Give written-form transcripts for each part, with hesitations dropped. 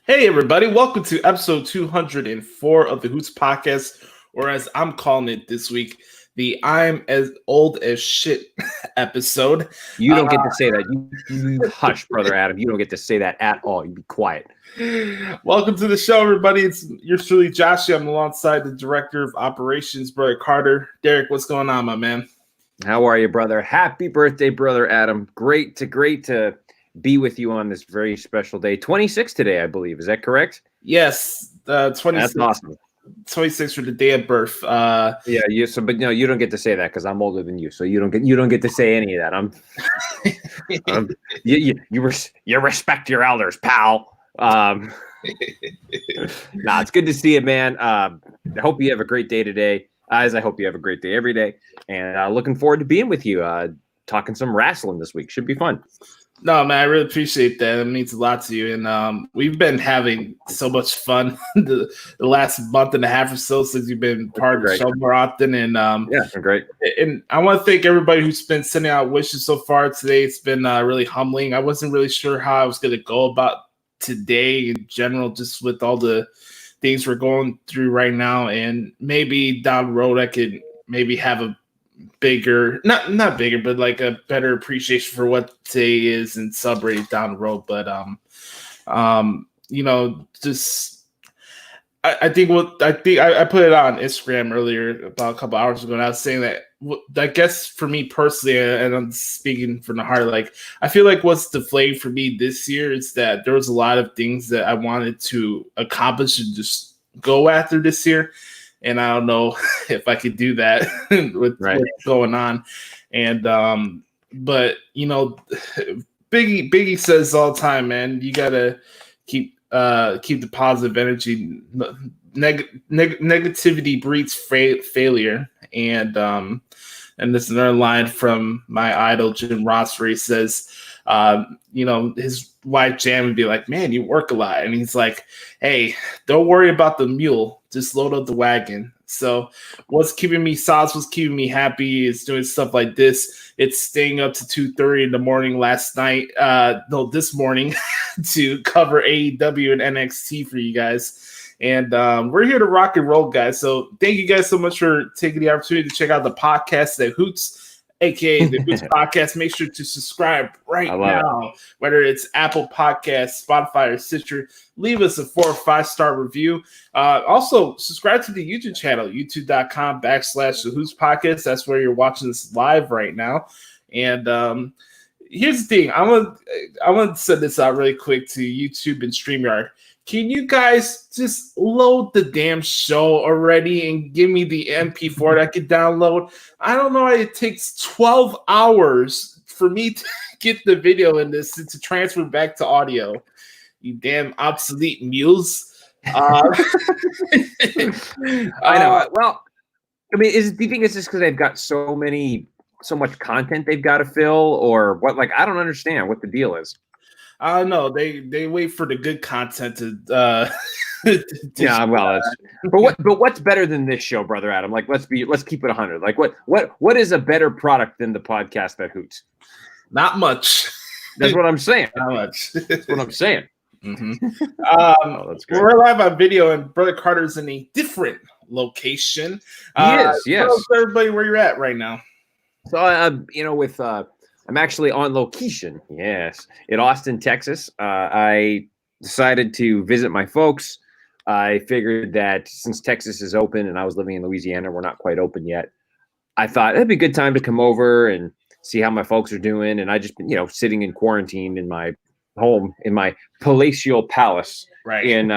Hey, everybody. Welcome to episode 204 of the Hoots podcast, or as I'm calling it this week, the I'm as old as shit episode. You don't get to say that. You hush, brother Adam. You don't get to say that at all. You be quiet. Welcome to the show, everybody. It's yours truly, Joshie. I'm alongside the director of operations, Brother Carter. Derek, what's going on, my man? How are you, brother? Happy birthday, brother Adam. Great to be with you on this very special day. 26 today, I believe. Is that correct? Yes, 26. That's awesome. 26 for the day of birth. But no, you don't get to say that because I'm older than you, so you don't get to say any of that. You respect your elders, pal. It's good to see you, man. I hope you have a great day today, as I hope you have a great day every day, and looking forward to being with you, talking some wrestling this week. Should be fun. No, man, I really appreciate that. It means a lot to you. And we've been having so much fun the last month and a half or so since you've been part of the show more often. And it's been great. And I want to thank everybody who's been sending out wishes so far today. It's been really humbling. I wasn't really sure how I was going to go about today in general, just with all the things we're going through right now. And maybe down the road, I could maybe have a bigger, not bigger, but like a better appreciation for what today is and celebrate it down the road. But just I think I put it on Instagram earlier about a couple hours ago, and I was saying that I guess for me personally, and I'm speaking from the heart, like I feel like what's deflating for me this year is that there was a lot of things that I wanted to accomplish and just go after this year. And I don't know if I could do that with what's going on. And but Biggie says all the time, man, you gotta keep the positive energy. Negativity breeds failure. And this is another line from my idol Jim Ross, where he says, his wife Jan would be like, "Man, you work a lot," and he's like, "Hey, don't worry about the mule. Just load up the wagon." So what's keeping me sauce, what's keeping me happy is doing stuff like this. It's staying up to 2:30 in the morning this morning to cover AEW and NXT for you guys. And we're here to rock and roll, guys. So thank you guys so much for taking the opportunity to check out the podcast at Hoots, aka the Hoots podcast. Make sure to subscribe right now, whether it's Apple Podcasts, Spotify, or Stitcher. Leave us a 4 or 5 star review. Also, subscribe to the YouTube channel, youtube.com/the Hoots podcast. That's where you're watching this live right now. And here's the thing. I want to send this out really quick to YouTube and StreamYard. Can you guys just load the damn show already and give me the MP4 that I can download? I don't know. It takes 12 hours for me to get the video in this and to transfer back to audio. You damn obsolete mules. I know. Well, I mean, do you think it's just because they've got so much content they've got to fill, or what? Like, I don't understand what the deal is. I don't know. They wait for the good content to. But what's better than this show, brother Adam? Like, let's keep it 100. Like, what is a better product than the podcast at Hoots? Not much. That's what I'm saying. Not much. That's what I'm saying. Mm-hmm. That's great. We're live on video, and Brother Carter's in a different location. He is. Yes. Tell everybody where you're at right now. So I'm actually on location, yes, in Austin, Texas. I decided to visit my folks. I figured that since Texas is open and I was living in Louisiana, we're not quite open yet. I thought it'd be a good time to come over and see how my folks are doing. And I just been, sitting in quarantine in my home, in my palatial palace in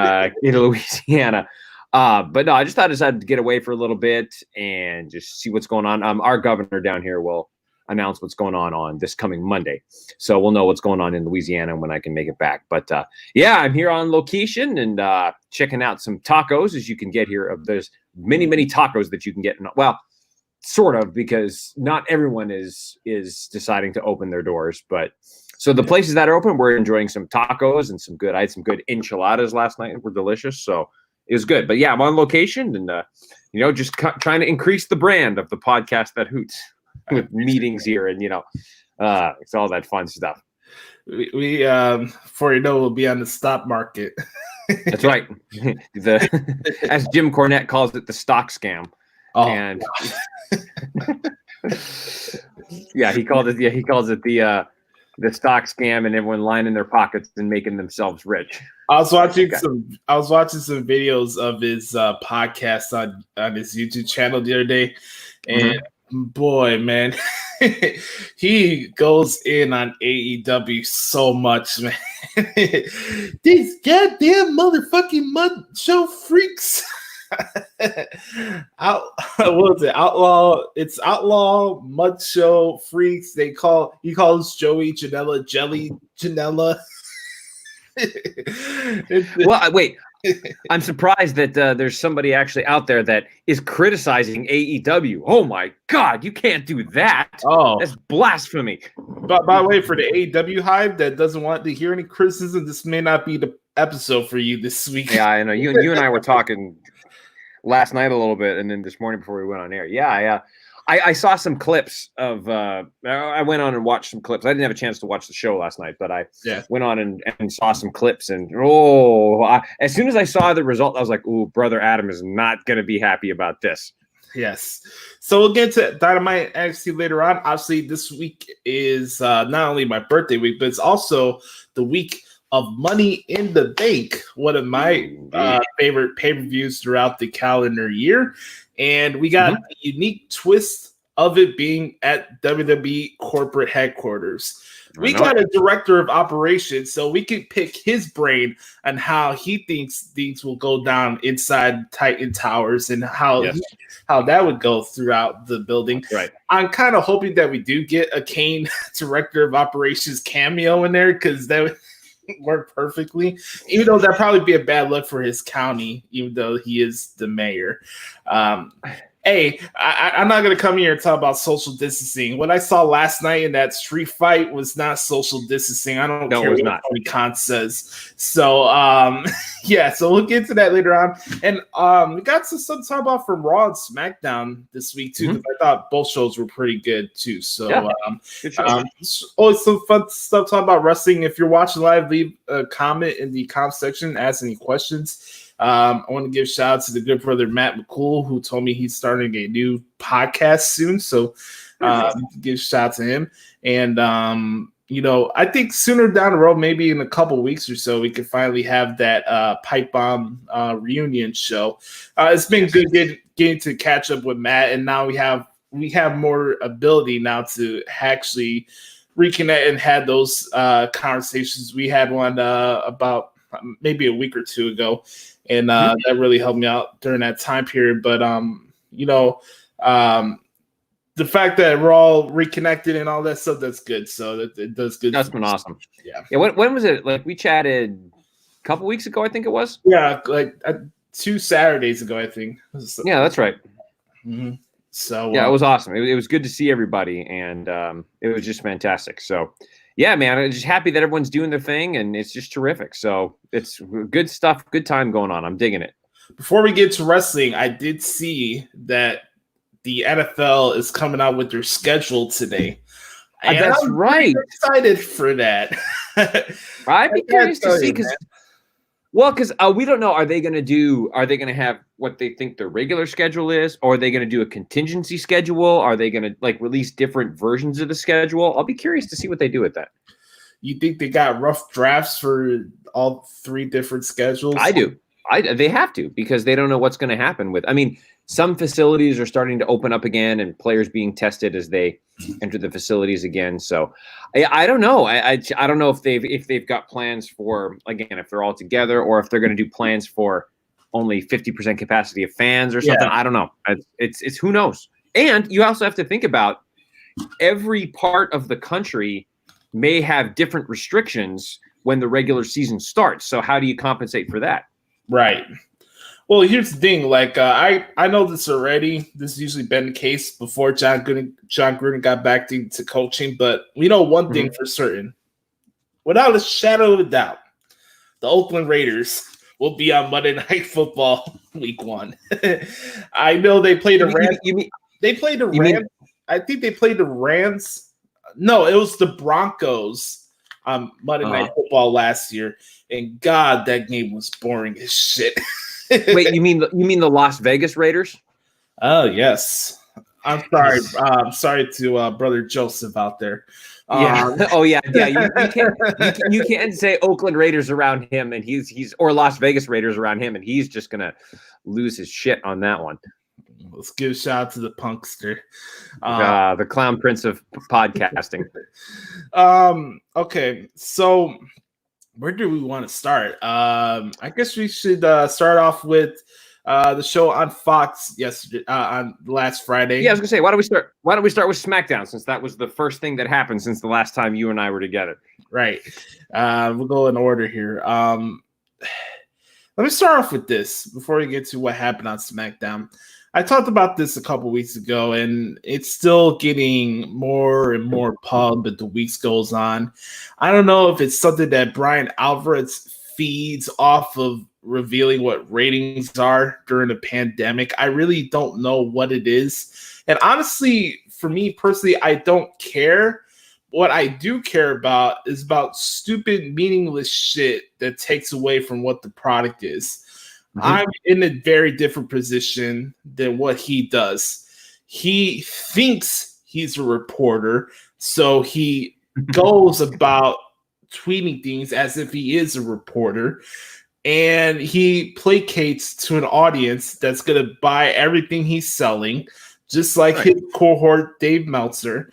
Louisiana. But no, I just thought I decided to get away for a little bit and just see what's going on. Our governor down here will announce what's going on this coming Monday. So we'll know what's going on in Louisiana when I can make it back. But I'm here on location and checking out some tacos, as you can get here. There's many, many tacos that you can get. Well, sort of, because not everyone is deciding to open their doors. But so the places that are open, we're enjoying some tacos and I had some good enchiladas last night. Were delicious. So it was good. But yeah, I'm on location and, just trying to increase the brand of the podcast that Hoots. With meetings here and it's all that fun stuff. We before you know, we'll be on the stock market. That's right. As Jim Cornette calls it, the stock scam. Oh, and yeah, he calls it the stock scam, and everyone lining their pockets and making themselves rich. I was watching some videos of his podcast on his YouTube channel the other day, and boy, man, he goes in on AEW so much, man. These goddamn motherfucking mud show freaks. What is it? Outlaw. It's outlaw mud show freaks. He calls Joey Janela Jelly Janela. Well, wait. I'm surprised that there's somebody actually out there that is criticizing AEW. Oh my God, you can't do that. Oh, that's blasphemy. But by the way, for the AEW hive that doesn't want to hear any criticism, this may not be the episode for you this week. Yeah, I know. You and I were talking last night a little bit, and then this morning before we went on air. Yeah, I saw some clips of. I went on and watched some clips. I didn't have a chance to watch the show last night, but I went on and saw some clips. And as soon as I saw the result, I was like, "Ooh, brother Adam is not going to be happy about this." Yes. So we'll get to Dynamite NXT later on. Obviously, this week is not only my birthday week, but it's also the week of Money in the Bank, one of my favorite pay-per-views throughout the calendar year. And we got a unique twist of it being at WWE corporate headquarters. We got a director of operations, so we can pick his brain on how he thinks things will go down inside Titan Towers and how that would go throughout the building. Right. I'm kind of hoping that we do get a Kane director of operations cameo in there, because that would work perfectly, even though that'd probably be a bad look for his county, even though he is the mayor. Hey, I'm not going to come here and talk about social distancing. What I saw last night in that street fight was not social distancing. I don't care what Tony Khan says. So, so we'll get to that later on. And we got some stuff to talk about from Raw and SmackDown this week, too, because I thought both shows were pretty good, too. So, always some fun stuff to talk about wrestling. If you're watching live, leave a comment in the comment section, ask any questions. I want to give shout out to the good brother Matt McCool, who told me he's starting a new podcast soon. So give shout out to him. And, I think sooner down the road, maybe in a couple weeks or so, we could finally have that Pipe Bomb reunion show. It's been good getting to catch up with Matt. And now we have more ability now to actually reconnect and had those conversations. We had one about maybe a week or two ago. And that really helped me out during that time period. But, the fact that we're all reconnected and all that stuff, that's good. So it does good. That's been awesome. Yeah. When was it? Like, we chatted a couple weeks ago, I think it was. Yeah, like 2 Saturdays ago, I think. Yeah, that's right. Mm-hmm. So yeah, it was awesome. It was good to see everybody, and it was just fantastic. So yeah, man, I'm just happy that everyone's doing their thing, and it's just terrific. So it's good stuff, good time going on. I'm digging it. Before we get to wrestling, I did see that the NFL is coming out with their schedule today. That's right. I'm excited for that. I'd be curious to see, because we don't know. Are they going to have what they think the regular schedule is, or are they going to do a contingency schedule? Are they going to release different versions of the schedule? I'll be curious to see what they do with that. You think they got rough drafts for all 3 different schedules? I do. They have to, because they don't know what's going to happen with. I mean, some facilities are starting to open up again, and players being tested as they enter the facilities again. So I don't know. I don't know if they've got plans for, again, if they're all together, or if they're going to do plans for only 50% capacity of fans or something. Yeah. I don't know. It's who knows. And you also have to think about every part of the country may have different restrictions when the regular season starts. So how do you compensate for that? Right. Well, here's the thing. Like, I know this already. This has usually been the case before John Gruden got back to coaching. But we know one thing for certain. Without a shadow of a doubt, the Oakland Raiders will be on Monday Night Football Week 1. I know they played the Rams. They played the Rams. I think they played the Rams. No, it was the Broncos on Monday Night Football last year, and God, that game was boring as shit. Wait, you mean the Las Vegas Raiders? Oh yes. I'm sorry. Sorry to brother Joseph out there. Yeah. You can't say Oakland Raiders around him, and he's or Las Vegas Raiders around him, and he's just gonna lose his shit on that one. Let's give a shout out to the punkster, the clown prince of podcasting. Okay, so where do we want to start? I guess we should start off with the show on Fox yesterday, on last Friday. Yeah, I was gonna say, why don't we start with SmackDown, since that was the first thing that happened since the last time you and I were together. Right. We'll go in order here. Let me start off with this before we get to what happened on SmackDown. I talked about this a couple weeks ago, and it's still getting more and more pub as the weeks goes on. I don't know if it's something that Brian Alvarez feeds off of revealing what ratings are during the pandemic. I really don't know what it is. And honestly, for me personally, I don't care. What I do care about is about stupid, meaningless shit that takes away from what the product is. Mm-hmm. I'm in a very different position than what he does. He thinks he's a reporter, so he goes about tweeting things as if he is a reporter, and he placates to an audience that's going to buy everything he's selling, just like his cohort, Dave Meltzer.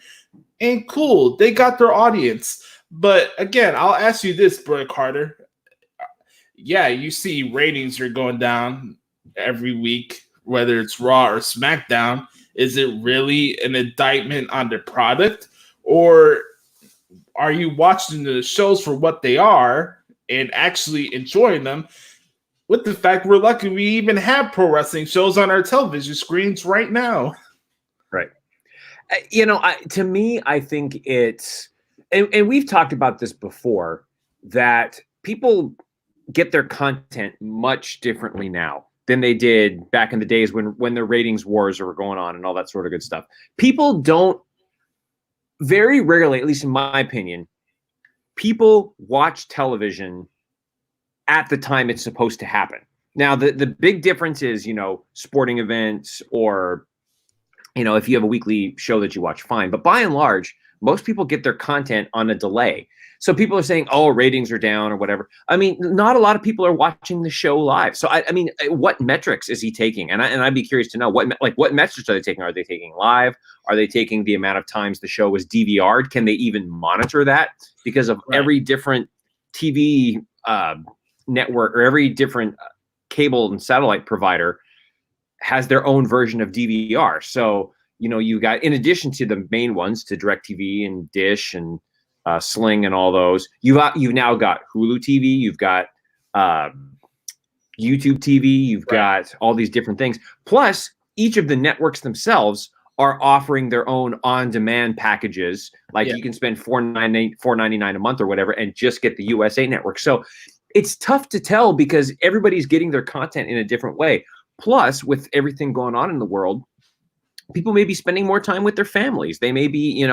And cool, they got their audience. But again, I'll ask you this, Brother Carter. Yeah, you see ratings are going down every week, whether it's Raw or SmackDown. Is it really an indictment on the product? Or are you watching the shows for what they are and actually enjoying them? With the fact we're lucky we even have pro wrestling shows on our television screens right now. Right. To me, I think it's, and we've talked about this before, that people get their content much differently now than they did back in the days when the ratings wars were going on and all that sort of good stuff. People don't, very rarely, at least in my opinion, people watch television at the time it's supposed to happen. Now, the big difference is, sporting events or, if you have a weekly show that you watch, fine. But by and large, most people get their content on a delay. So people are saying, oh, ratings are down or whatever. I mean, not a lot of people are watching the show live. So, I mean, what metrics is he taking? And I'd be curious to know, what metrics are they taking? Are they taking live? Are they taking the amount of times the show was DVR'd? Can they even monitor that? Because of every different TV network or every different cable and satellite provider has their own version of DVR. So, you got, in addition to the main ones, to DirecTV and Dish and Sling and all those, you've now got Hulu TV, you've got YouTube TV, you've got all these different things. Plus, each of the networks themselves are offering their own on-demand packages. Like you can spend $4.99 a month or whatever and just get the USA Network. So it's tough to tell because everybody's getting their content in a different way. Plus, with everything going on in the world, people may be spending more time with their families. They may be,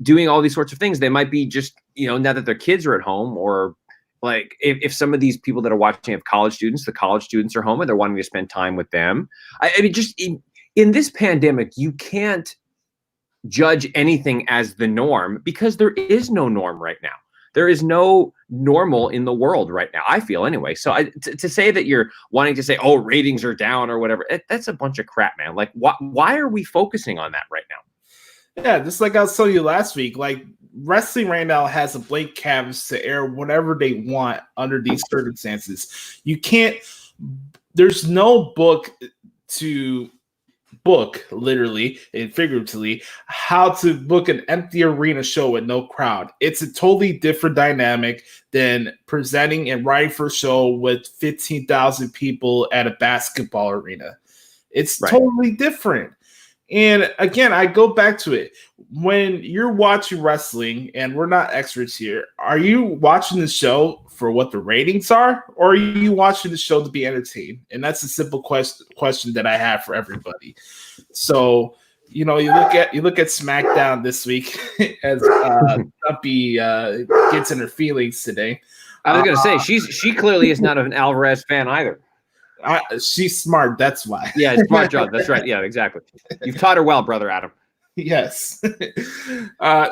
doing all these sorts of things. They might be just, now that their kids are at home, or like if some of these people that are watching have college students, the college students are home and they're wanting to spend time with them. I mean, just in this pandemic, you can't judge anything as the norm because there is no norm right now. There is no normal in the world right now, I feel, anyway. So to say that you're wanting to say, oh, ratings are down or whatever, that's a bunch of crap, man. Like, why are we focusing on that right now? Yeah, just like I was telling you last week, like wrestling right now has a blank canvas to air whatever they want under these circumstances. You can't, there's no book to book, literally and figuratively, how to book an empty arena show with no crowd. It's a totally different dynamic than presenting and writing for a show with 15,000 people at a basketball arena. It's totally different. And again, I go back to it. When you're watching wrestling, and we're not experts here, are you watching the show for what the ratings are, or are you watching the show to be entertained? And that's a simple question that I have for everybody. So you look at SmackDown this week as Dumpy gets in her feelings today. I was going to say she clearly is not an Alvarez fan either. She's smart. That's why. Yeah, smart job. That's right. Yeah, exactly. You've taught her well, brother Adam. Yes. I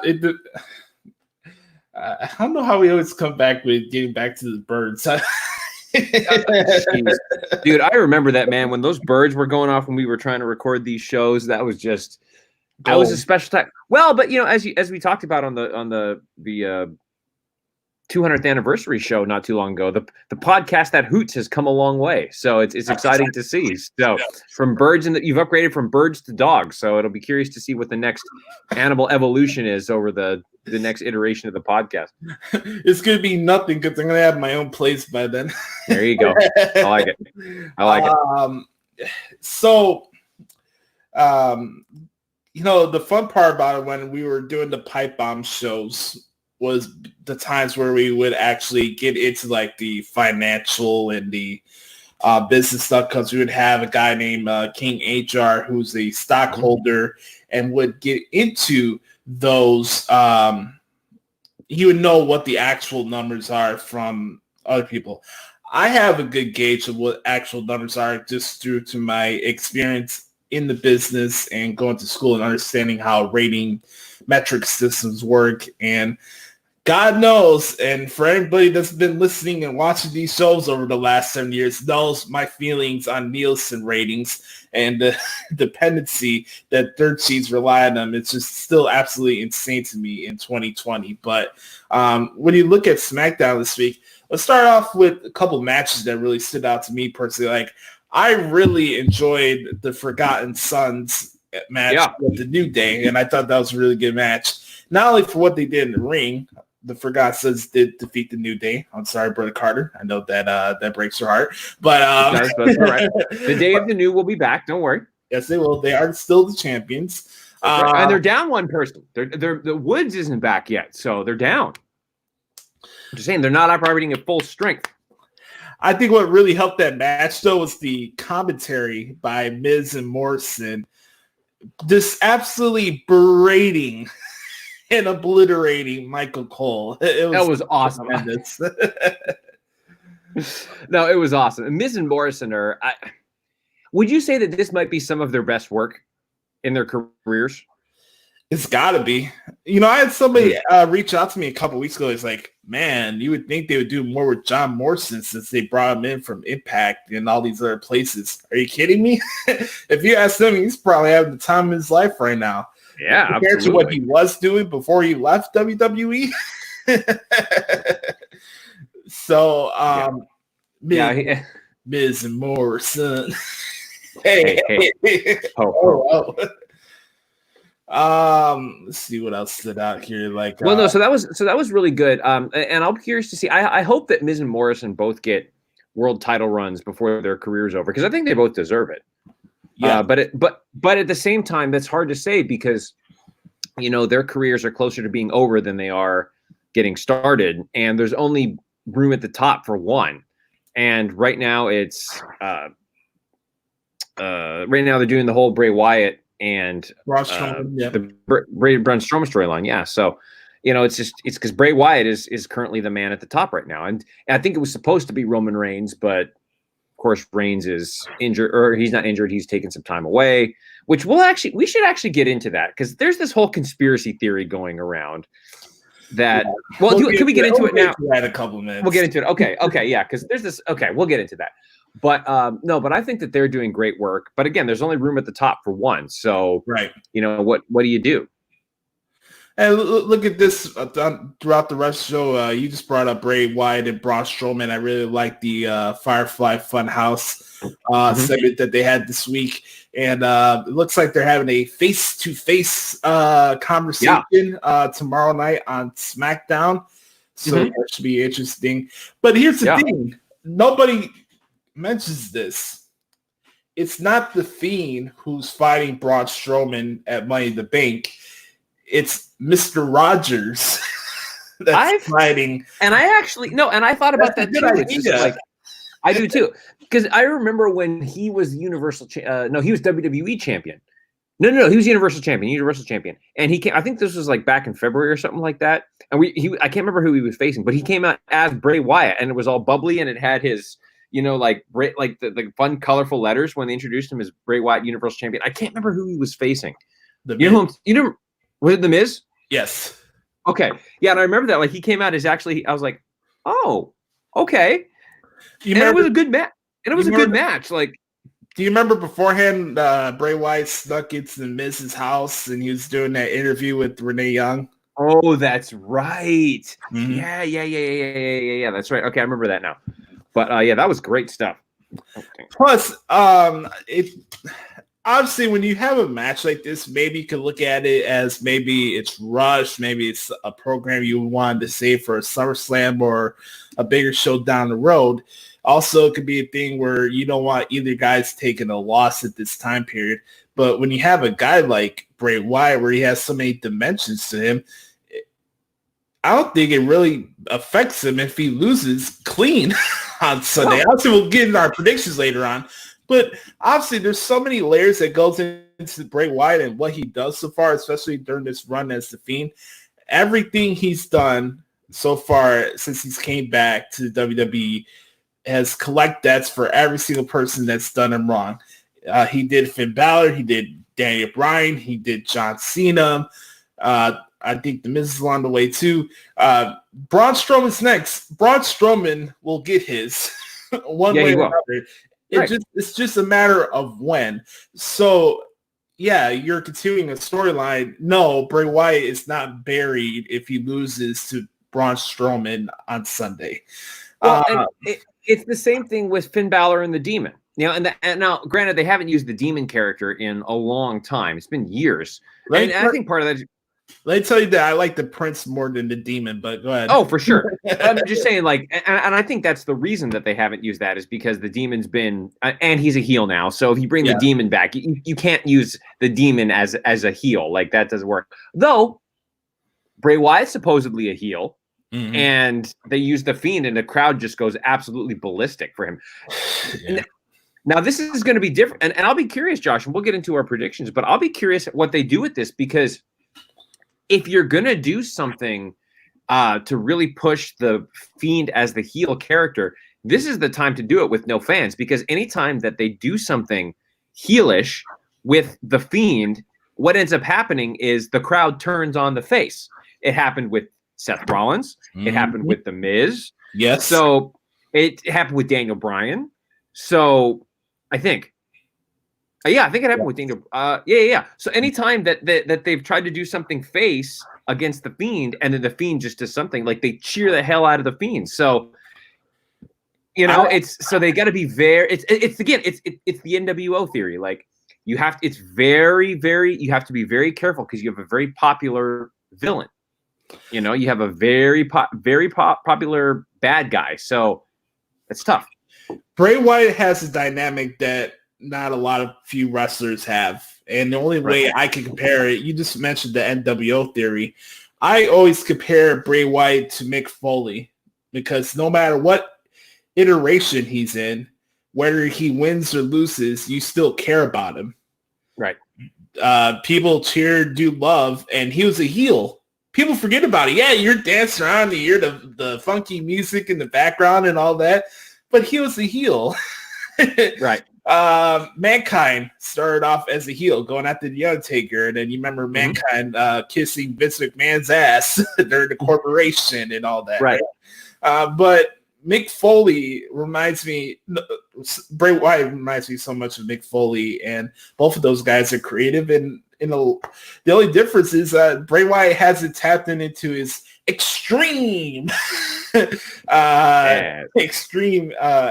don't know how we always come back with getting back to the birds. Dude, I remember that, man, when those birds were going off when we were trying to record these shows. That was a special time. Well, but as we talked about on the 200th anniversary show not too long ago, the podcast that Hoots has come a long way. So it's exciting to see. So from birds, you've upgraded from birds to dogs. So it'll be curious to see what the next animal evolution is over the next iteration of the podcast. It's going to be nothing because I'm going to have my own place by then. There you go. I like it. So, the fun part about it when we were doing the pipe bomb shows was the times where we would actually get into like the financial and the business stuff, because we would have a guy named King HR who's a stockholder and would get into those. He would know what the actual numbers are from other people. I have a good gauge of what actual numbers are just due to my experience in the business and going to school and understanding how rating metric systems work. And God knows, and for anybody that's been listening and watching these shows over the last 7 years knows my feelings on Nielsen ratings and the dependency that third sheets rely on them. It's just still absolutely insane to me in 2020. But when you look at SmackDown this week, let's start off with a couple matches that really stood out to me personally. Like, I really enjoyed the Forgotten Sons match with the New Day, and I thought that was a really good match. Not only for what they did in the ring. The Forgotten Sons did defeat the New Day. I'm sorry, Brother Carter. I know that that breaks your heart. But that's all right. The Day of the New will be back. Don't worry. Yes, they will. They are still the champions. Right. And they're down one person. The Woods isn't back yet, so they're down. I'm just saying they're not operating at full strength. I think what really helped that match, though, was the commentary by Miz and Morrison. Just absolutely berating and obliterating Michael Cole. That was awesome. No, it was awesome. And Miz and Morrison are. Would you say that this might be some of their best work in their careers? It's got to be. I had somebody reach out to me a couple weeks ago. It's like, man, you would think they would do more with Jon Morrison since they brought him in from Impact and all these other places. Are you kidding me? If you ask him, he's probably having the time of his life right now. Yeah, compared to what he was doing before he left WWE. So, Miz and Morrison. hey. Oh. Let's see what else stood out here. Like, so that was really good. And I'm curious to see. I hope that Miz and Morrison both get world title runs before their career's over, because I think they both deserve it. Yeah, but at the same time, that's hard to say because, their careers are closer to being over than they are getting started, and there's only room at the top for one. And right now, it's right now they're doing the whole Bray Wyatt and the Braun Strowman storyline. Yeah, so it's because Bray Wyatt is currently the man at the top right now, and I think it was supposed to be Roman Reigns, but of course, Reigns is injured, or he's not injured. He's taken some time away, which we should actually get into that, because there's this whole conspiracy theory going around that. Yeah. Well, can we get into it now? In a couple minutes. We'll get into it. Okay, yeah, because there's this. Okay, we'll get into that. But no, but I think that they're doing great work. But again, there's only room at the top for one. So right, what do you do? And look at this throughout the rest of the show. You just brought up Bray Wyatt and Braun Strowman. I really like the Firefly Funhouse segment that they had this week. And it looks like they're having a face-to-face conversation tomorrow night on SmackDown. So that should be interesting. But here's the thing. Nobody mentions this. It's not The Fiend who's fighting Braun Strowman at Money in the Bank. It's Mr. Rogers that's fighting. And I thought about that too. It's just like, I do too. Because I remember when he was he was WWE champion. No. He was Universal Champion. And he came, I think this was like back in February or something like that. And I can't remember who he was facing, but he came out as Bray Wyatt, and it was all bubbly, and it had his, like the fun, colorful letters when they introduced him as Bray Wyatt Universal Champion. I can't remember who he was facing. Was it The Miz? Yes. Okay. Yeah, and I remember that. Like, he came out as actually, I was like, oh, okay. It was a good match. And it was a good match. Like, do you remember beforehand, Bray Wyatt snuck into the Miz's house and he was doing that interview with Renee Young? Oh, that's right. Mm-hmm. Yeah. That's right. Okay, I remember that now. But that was great stuff. Plus, obviously, when you have a match like this, maybe you could look at it as maybe it's rushed, maybe it's a program you wanted to save for a SummerSlam or a bigger show down the road. Also, it could be a thing where you don't want either guy's taking a loss at this time period. But when you have a guy like Bray Wyatt, where he has so many dimensions to him, I don't think it really affects him if he loses clean on Sunday. Obviously, we'll get into our predictions later on. But obviously, there's so many layers that goes into Bray Wyatt and what he does so far, especially during this run as The Fiend. Everything he's done so far since he's came back to the WWE has collect debts for every single person that's done him wrong. He did Finn Balor. He did Daniel Bryan. He did John Cena. I think The Miz is along the way too. Braun Strowman's next. Braun Strowman will get his one way or another. It's just a matter of when. So, yeah, you're continuing a storyline. No, Bray Wyatt is not buried if he loses to Braun Strowman on Sunday. Well, it's the same thing with Finn Balor and the Demon. And now, granted, they haven't used the Demon character in a long time. It's been years. And I think part of that is... Let me tell you that I like the Prince more than the Demon, but go ahead. Oh, for sure. I'm just saying, like, and I think that's the reason that they haven't used that is because the Demon's been, and he's a heel now. So if you bring the Demon back, you can't use the Demon as a heel. Like, that doesn't work. Though, Bray Wyatt's supposedly a heel, and they use the Fiend, and the crowd just goes absolutely ballistic for him. Yeah. Now, this is going to be different, and I'll be curious, Josh, and we'll get into our predictions, but I'll be curious what they do with this, because if you're going to do something to really push the Fiend as the heel character, this is the time to do it with no fans, because anytime that they do something heelish with the Fiend, what ends up happening is the crowd turns on the face. It happened with Seth Rollins. It happened with The Miz. Yes. So it happened with Daniel Bryan. So I think it happened with Daniel. So anytime that they've tried to do something face against the Fiend, and then the Fiend just does something, like, they cheer the hell out of the Fiend. So so they got to be very. It's the NWO theory. Like, you have to be very careful, because you have a very popular villain. You have a very popular bad guy. So it's tough. Bray Wyatt has a dynamic that not a lot of few wrestlers have. And the only way I can compare it, you just mentioned the NWO theory. I always compare Bray Wyatt to Mick Foley, because no matter what iteration he's in, whether he wins or loses, you still care about him. Right. People cheer, do love, and he was a heel. People forget about it. Yeah, you're dancing around, you hear the funky music in the background and all that, but he was a heel. Right. Mankind started off as a heel, going after the Undertaker, and then you remember Mankind kissing Vince McMahon's ass during the corporation and all that. Right. But Mick Foley Bray Wyatt reminds me so much of Mick Foley, and both of those guys are creative, and the only difference is Bray Wyatt hasn't tapped into his extreme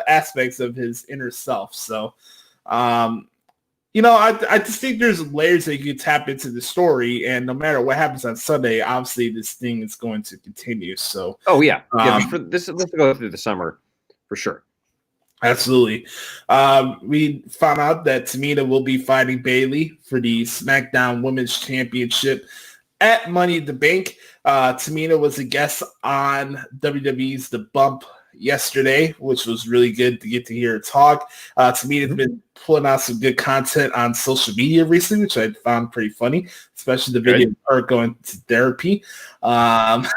aspects of his inner self. So, I just think there's layers that you can tap into the story, and no matter what happens on Sunday, obviously this thing is going to continue. So, let's go through the summer for sure. Absolutely. We found out that Tamina will be fighting Bayley for the SmackDown Women's Championship at Money in the Bank. Tamina was a guest on WWE's The Bump yesterday, which was really good to get to hear her talk. Tamina's been pulling out some good content on social media recently, which I found pretty funny, especially the video of her going to therapy. I'll have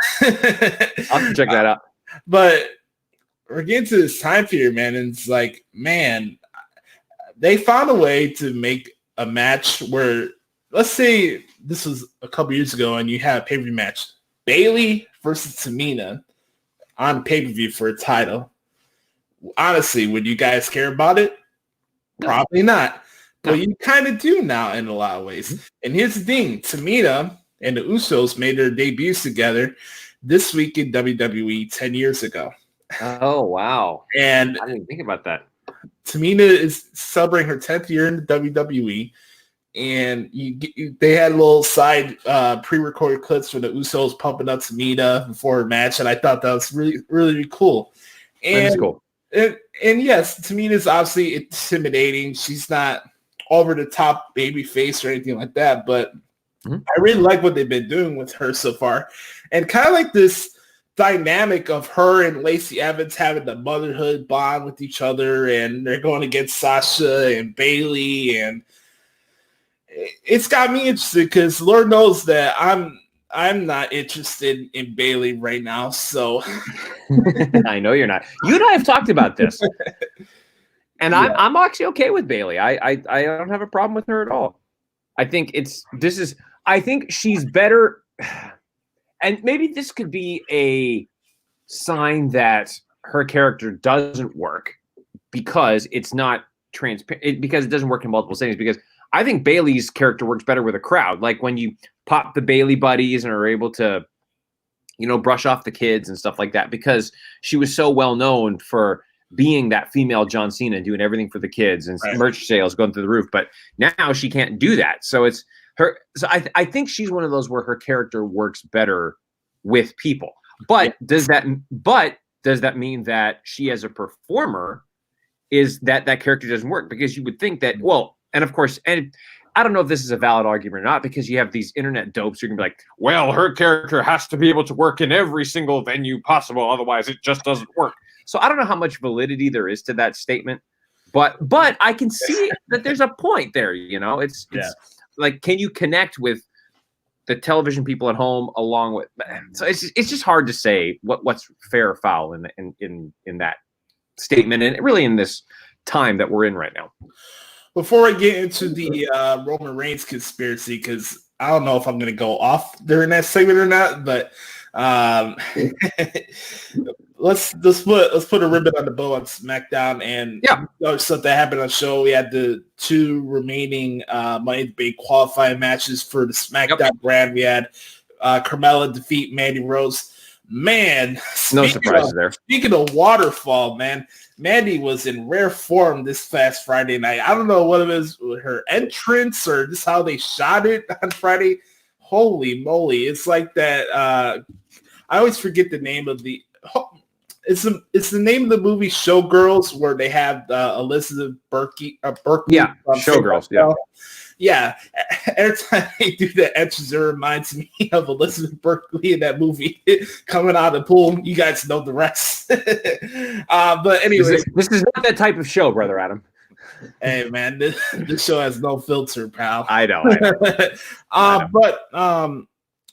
to check that out. But we're getting to this time period, man, and it's like, man, they found a way to make a match where, let's say this was a couple years ago and you had a pay-per-view match, Bayley versus Tamina on pay-per-view for a title. Honestly, would you guys care about it? Probably not. But you kind of do now in a lot of ways. And here's the thing. Tamina and the Usos made their debuts together this week in WWE 10 years ago. Oh, wow. And I didn't think about that. Tamina is celebrating her 10th year in the WWE. And they had little side pre-recorded clips for the Usos pumping up Tamina before her match, and I thought that was really, really cool. And, that's cool. And yes, Tamina's obviously intimidating. She's not over the top baby face or anything like that, but I really like what they've been doing with her so far. And kind of like this dynamic of her and Lacey Evans having the motherhood bond with each other, and they're going against Sasha and Bayley, and it's got me interested because Lord knows that I'm not interested in Bayley right now. So I know you're not. You and I have talked about this, and I'm actually okay with Bayley. I don't have a problem with her at all. I think I think she's better, and maybe this could be a sign that her character doesn't work because it's not transparent, because it doesn't work in multiple settings. Because I think Bayley's character works better with a crowd. Like when you pop the Bayley buddies and are able to, brush off the kids and stuff like that, because she was so well known for being that female John Cena and doing everything for the kids and merch sales going through the roof. But now she can't do that. So it's her. So I think she's one of those where her character works better with people. But does that mean that she as a performer is that character doesn't work? Because you would think that, and of course, and I don't know if this is a valid argument or not, because you have these internet dopes who can be like, well, her character has to be able to work in every single venue possible. Otherwise, it just doesn't work. So I don't know how much validity there is to that statement, but I can see that there's a point there. It's like, can you connect with the television people at home along with? So it's just hard to say what's fair or foul in that statement, and really in this time that we're in right now. Before I get into the Roman Reigns conspiracy, because I don't know if I'm going to go off during that segment or not, but let's put a ribbon on the bow on SmackDown, and stuff that happened on the show. We had the 2 remaining MITB qualifying matches for the SmackDown brand. We had Carmella defeat Mandy Rose. Man, no surprises there. Speaking of waterfall, man, Mandy was in rare form this past Friday night. I don't know what it was with her entrance or just how they shot it on Friday. Holy moly. It's like that. I always forget the name of the it's the name of the movie Showgirls, where they have Elizabeth Berkley. Yeah, Showgirls. Yeah. Every time they do that entrance, it reminds me of Elizabeth Berkley in that movie coming out of the pool. You guys know the rest. But anyway, this is not that type of show, Brother Adam. Hey man, this show has no filter, pal. I know. But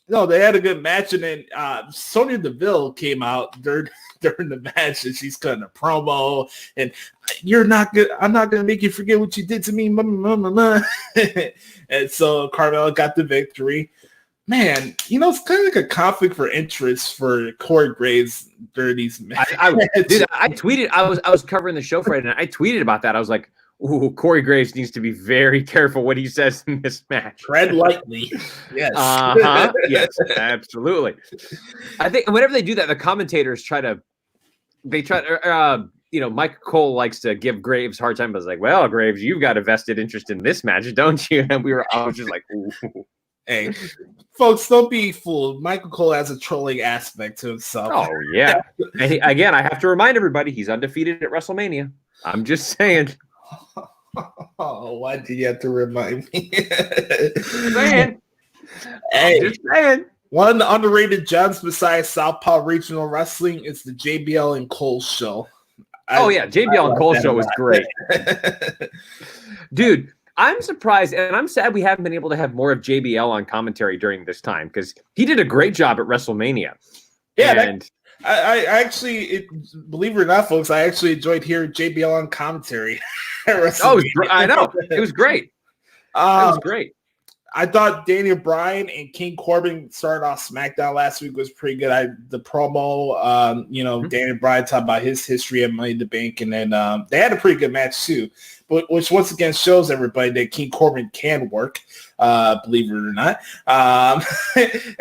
no, they had a good match, and then Sonya Deville came out during the match, and she's cutting a promo, and I'm not gonna make you forget what you did to me, and so Carmella got the victory. Man, it's kind of like a conflict for interest for Corey Graves during these matches. I tweeted. I was covering the show Friday night. I tweeted about that. I was like, ooh, Corey Graves needs to be very careful what he says in this match. Tread lightly. Yes. Yes, absolutely. I think whenever they do that, the commentators Mike Cole likes to give Graves a hard time, but it's like, well, Graves, you've got a vested interest in this match, don't you? And I was just like, ooh. Hey, folks, don't be fooled. Michael Cole has a trolling aspect to himself. Oh, yeah. And again, I have to remind everybody, he's undefeated at WrestleMania. I'm just saying. Oh, why did you have to remind me? Just saying. Hey, just saying. One of the underrated gems besides Southpaw Regional Wrestling is the JBL and Cole show. JBL and Cole show was great. Dude, I'm surprised, and I'm sad we haven't been able to have more of JBL on commentary during this time because he did a great job at WrestleMania. Yeah, and I actually, believe it or not, folks, I actually enjoyed hearing JBL on commentary. I know. It was great. It was great. I thought Daniel Bryan and King Corbin started off SmackDown last week was pretty good. The promo, Daniel Bryan talked about his history at Money in the Bank, and then they had a pretty good match too, which once again shows everybody that King Corbin can work, believe it or not. And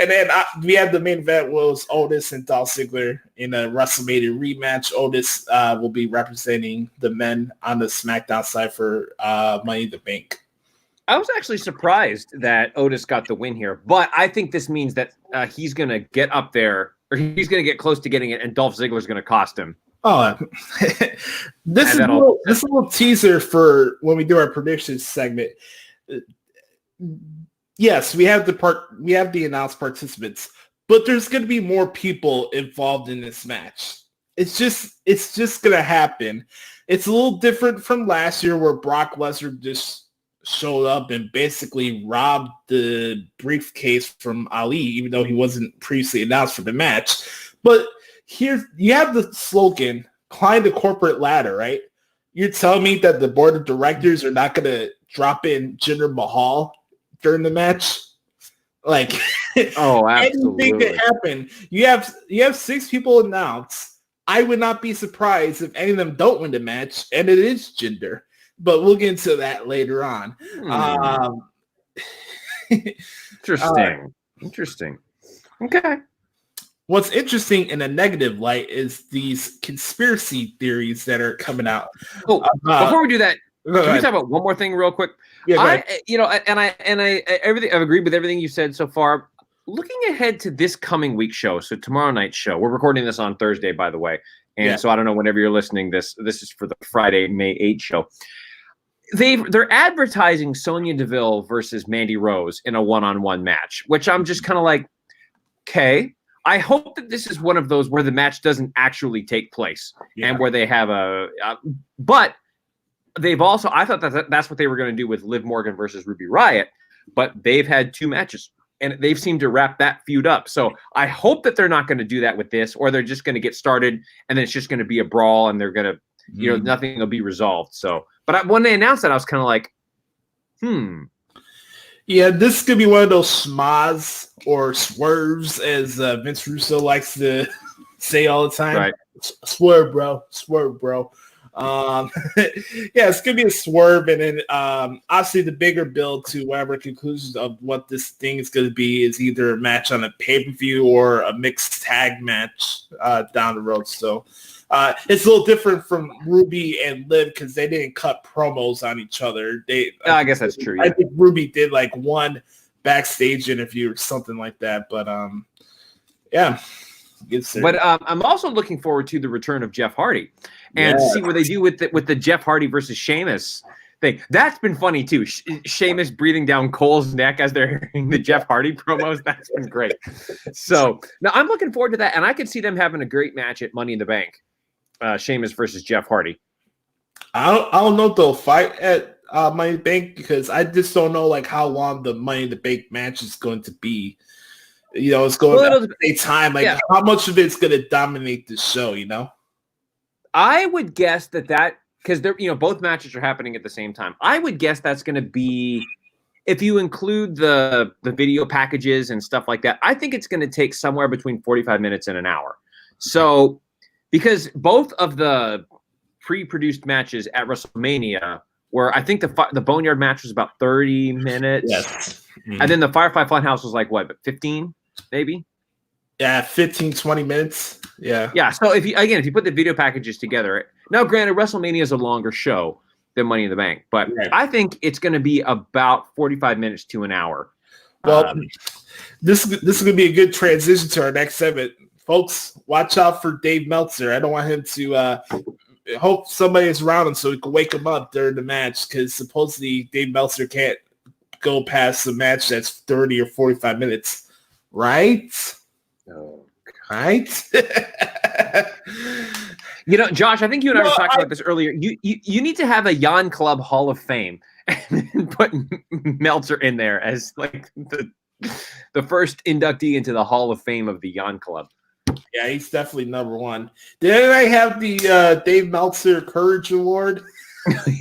then we have the main event was Otis and Dolph Ziggler in a WrestleMania rematch. Otis will be representing the men on the SmackDown side for Money in the Bank. I was actually surprised that Otis got the win here, but I think this means that he's going to get up there, or he's going to get close to getting it, and Dolph Ziggler's going to cost him. Oh, this is a little teaser for when we do our predictions segment. Yes, we have the announced participants, but there's going to be more people involved in this match. It's just going to happen. It's a little different from last year where Brock Lesnar just showed up and basically robbed the briefcase from Ali, even though he wasn't previously announced for the match. But here you have the slogan, climb the corporate ladder, right? You're telling me that the board of directors are not going to drop in Jinder Mahal during the match? Like, oh, absolutely. Anything could happen. You have 6 people announced. I would not be surprised if any of them don't win the match, and it is Jinder. But we'll get into that later on. Interesting. Okay. What's interesting in a negative light is these conspiracy theories that are coming out. Oh, before we do that, can we talk about one more thing real quick? Yeah, I've agreed with everything you said so far. Looking ahead to this coming week show, so tomorrow night's show, we're recording this on Thursday, by the way. And so I don't know whenever you're listening this is for the Friday, May 8th show. They're advertising Sonya Deville versus Mandy Rose in a one-on-one match, which I'm just kind of like, okay. I hope that this is one of those where the match doesn't actually take place and where they have but they've also, I thought that's what they were going to do with Liv Morgan versus Ruby Riott, but they've had 2 matches and they've seemed to wrap that feud up. So I hope that they're not going to do that with this, or they're just going to get started and then it's just going to be a brawl and they're going to, nothing will be resolved. So, but when they announced that, I was kind of like, Yeah, this could be one of those schmas or swerves, as Vince Russo likes to say all the time. Right. Swerve, bro. Swerve, bro. It's going to be a swerve. And then obviously the bigger build to whatever conclusions of what this thing is going to be is either a match on a pay-per-view or a mixed tag match down the road. So it's a little different from Ruby and Liv because they didn't cut promos on each other. I guess that's true. I think Ruby did like one backstage interview or something like that. But But I'm also looking forward to the return of Jeff Hardy and see what they do with the Jeff Hardy versus Sheamus thing. That's been funny too. Sheamus breathing down Cole's neck as they're hearing the Jeff Hardy promos. That's been great. So now I'm looking forward to that, and I could see them having a great match at Money in the Bank. Sheamus versus Jeff Hardy. I don't know if they'll fight at Money in the Bank because I just don't know like how long the Money in the Bank match is going to be. It's going to take time. Like how much of it's going to dominate the show? I would guess that because they're both matches are happening at the same time. I would guess that's going to be, if you include the video packages and stuff like that, I think it's going to take somewhere between 45 minutes and an hour. So because both of the pre-produced matches at WrestleMania were, I think the Boneyard match was about 30 minutes. Yes. Mm-hmm. And then the Firefly Funhouse was like, what, 15 maybe? Yeah, 15, 20 minutes. Yeah. Yeah. So if you put the video packages together, now granted, WrestleMania is a longer show than Money in the Bank, but I think it's going to be about 45 minutes to an hour. Well, this is going to be a good transition to our next segment. Folks, watch out for Dave Meltzer. I don't want him to hope somebody is around him so we can wake him up during the match because supposedly Dave Meltzer can't go past the match that's 30 or 45 minutes. right? Oh, right? Josh, I think you and I were talking about this earlier. You need to have a Yawn Club Hall of Fame and put Meltzer in there as like the first inductee into the Hall of Fame of the Yawn Club. Yeah, he's definitely number one. Did I have the Dave Meltzer Courage Award?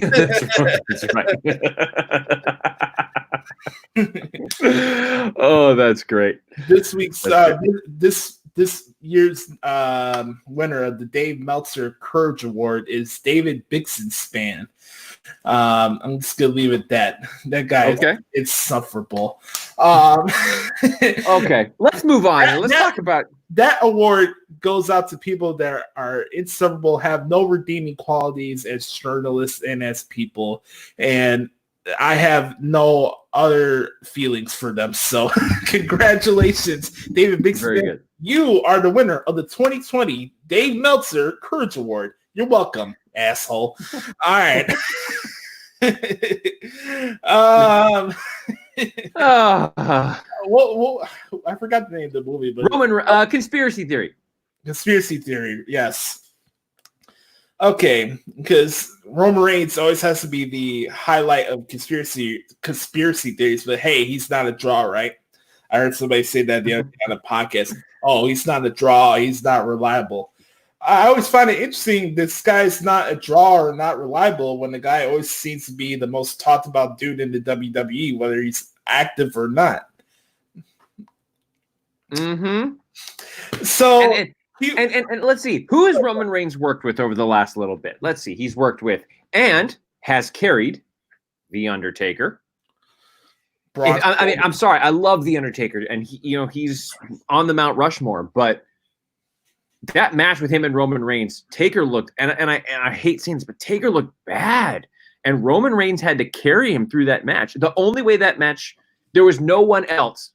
That's right. Oh, that's great. This week's this year's winner of the Dave Meltzer Courage Award is David Bixenspan. I'm just gonna leave it at that. That guy, okay, it's insufferable. Okay, let's move on. Let's talk about that award. Goes out to people that are insufferable, have no redeeming qualities as journalists and as people, and I have no other feelings for them. So, congratulations, David Bixenspan. Very good. You are the winner of the 2020 Dave Meltzer Courage Award. You're welcome, asshole. All right. Well, I forgot the name of the movie, but Roman conspiracy theory. Conspiracy theory, yes. Okay, because Roman Reigns always has to be the highlight of conspiracy theories, but hey, he's not a draw, right? I heard somebody say that the other day on the podcast. Oh, he's not a draw. He's not reliable. I always find it interesting. This guy's not a draw or not reliable when the guy always seems to be the most talked about dude in the WWE, whether he's active or not. Mm-hmm. So, and let's see. Who has Roman Reigns worked with over the last little bit? Let's see. He's worked with and has carried The Undertaker. I'm sorry. I love The Undertaker, and he's on the Mount Rushmore, but that match with him and Roman Reigns, Taker looked, and I hate saying this, but Taker looked bad, and Roman Reigns had to carry him through that match. The only way that match, there was no one else,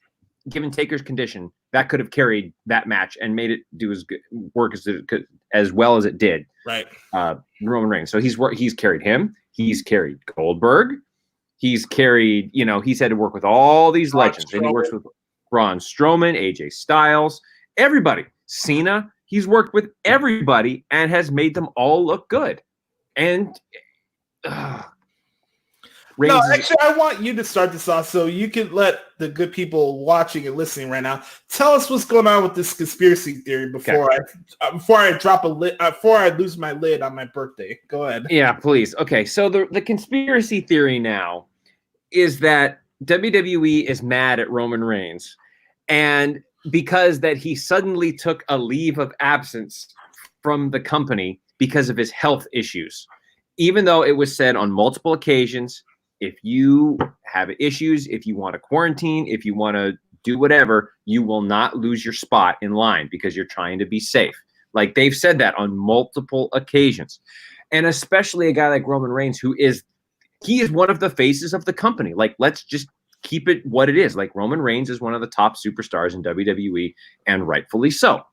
given Taker's condition, that could have carried that match and made it do work as well as it did. Right. Roman Reigns. So he's carried him. He's carried Goldberg. He's carried, he's had to work with all these legends. And he works with Braun Strowman, AJ Styles, everybody. Cena. He's worked with everybody and has made them all look good. And actually, I want you to start this off so you can let the good people watching and listening right now tell us what's going on with this conspiracy theory before I lose my lid on my birthday. Go ahead. Yeah, please. Okay, so the conspiracy theory now is that WWE is mad at Roman Reigns, and because that he suddenly took a leave of absence from the company because of his health issues, even though it was said on multiple occasions, if you have issues, if you want to quarantine, if you want to do whatever, you will not lose your spot in line because you're trying to be safe. Like, they've said that on multiple occasions. And especially a guy like Roman Reigns, he is one of the faces of the company. Like, let's just keep it what it is. Like, Roman Reigns is one of the top superstars in WWE, and rightfully so.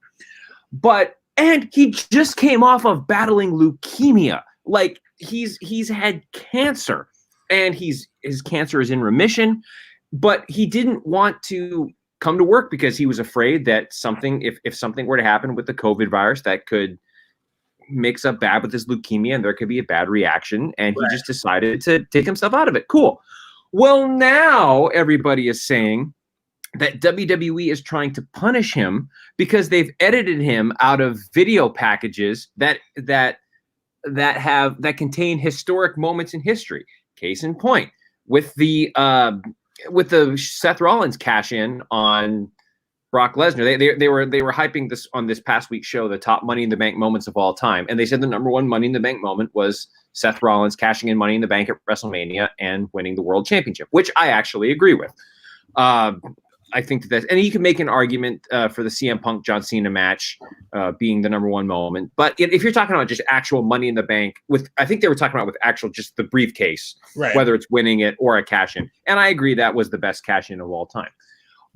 And he just came off of battling leukemia. Like, he's had cancer, and his cancer is in remission, but he didn't want to come to work because he was afraid that if something were to happen with the COVID virus, that could mix up bad with his leukemia and there could be a bad reaction. And he just decided to take himself out of it. Cool. Well, now everybody is saying that WWE is trying to punish him because they've edited him out of video packages that contain historic moments in history. Case in point, with the Seth Rollins cash in on Brock Lesnar, they were hyping this on this past week's show, the top Money in the Bank moments of all time, and they said the number one Money in the Bank moment was Seth Rollins cashing in Money in the Bank at WrestleMania and winning the World Championship, which I actually agree with. I think that, and you can make an argument for the CM Punk John Cena match being the number one moment. But if you're talking about just actual Money in the Bank, I think they were talking about with actual just the briefcase, right, whether it's winning it or a cash in. And I agree that was the best cash in of all time.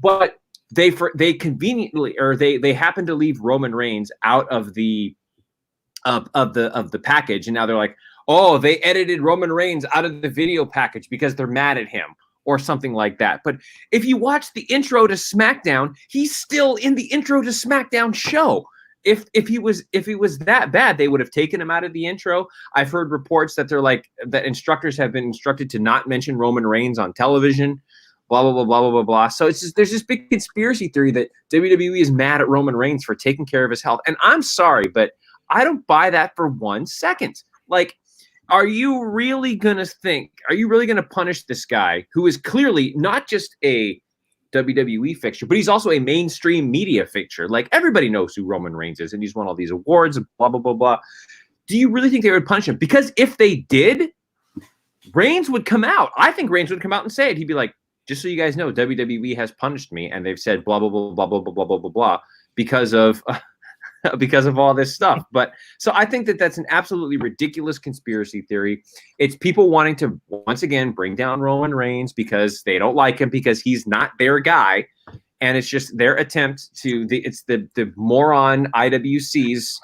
But they conveniently, or they happened to leave Roman Reigns out of the package, and now they're like, oh, they edited Roman Reigns out of the video package because they're mad at him. or something like that. But if you watch the intro to SmackDown, he's still in the intro to SmackDown show. If he was that bad, they would have taken him out of the intro. I've heard reports that that instructors have been instructed to not mention Roman Reigns on television, blah blah blah blah blah blah blah. So there's this big conspiracy theory that WWE is mad at Roman Reigns for taking care of his health. And I'm sorry, but I don't buy that for 1 second. Like, are you really gonna punish this guy who is clearly not just a WWE fixture, but he's also a mainstream media fixture? Like, everybody knows who Roman Reigns is, and he's won all these awards and blah, blah, blah, blah. Do you really think they would punish him? Because if they did, Reigns would come out. I think Reigns would come out and say it. He'd be like, just so you guys know, WWE has punished me, and they've said blah, blah, blah, blah, blah, blah, blah, blah, blah, blah, because of all this stuff. But so I think that that's an absolutely ridiculous conspiracy theory. It's people wanting to, once again, bring down Roman Reigns because they don't like him, because he's not their guy. And it's just their attempt to, it's the moron IWC's,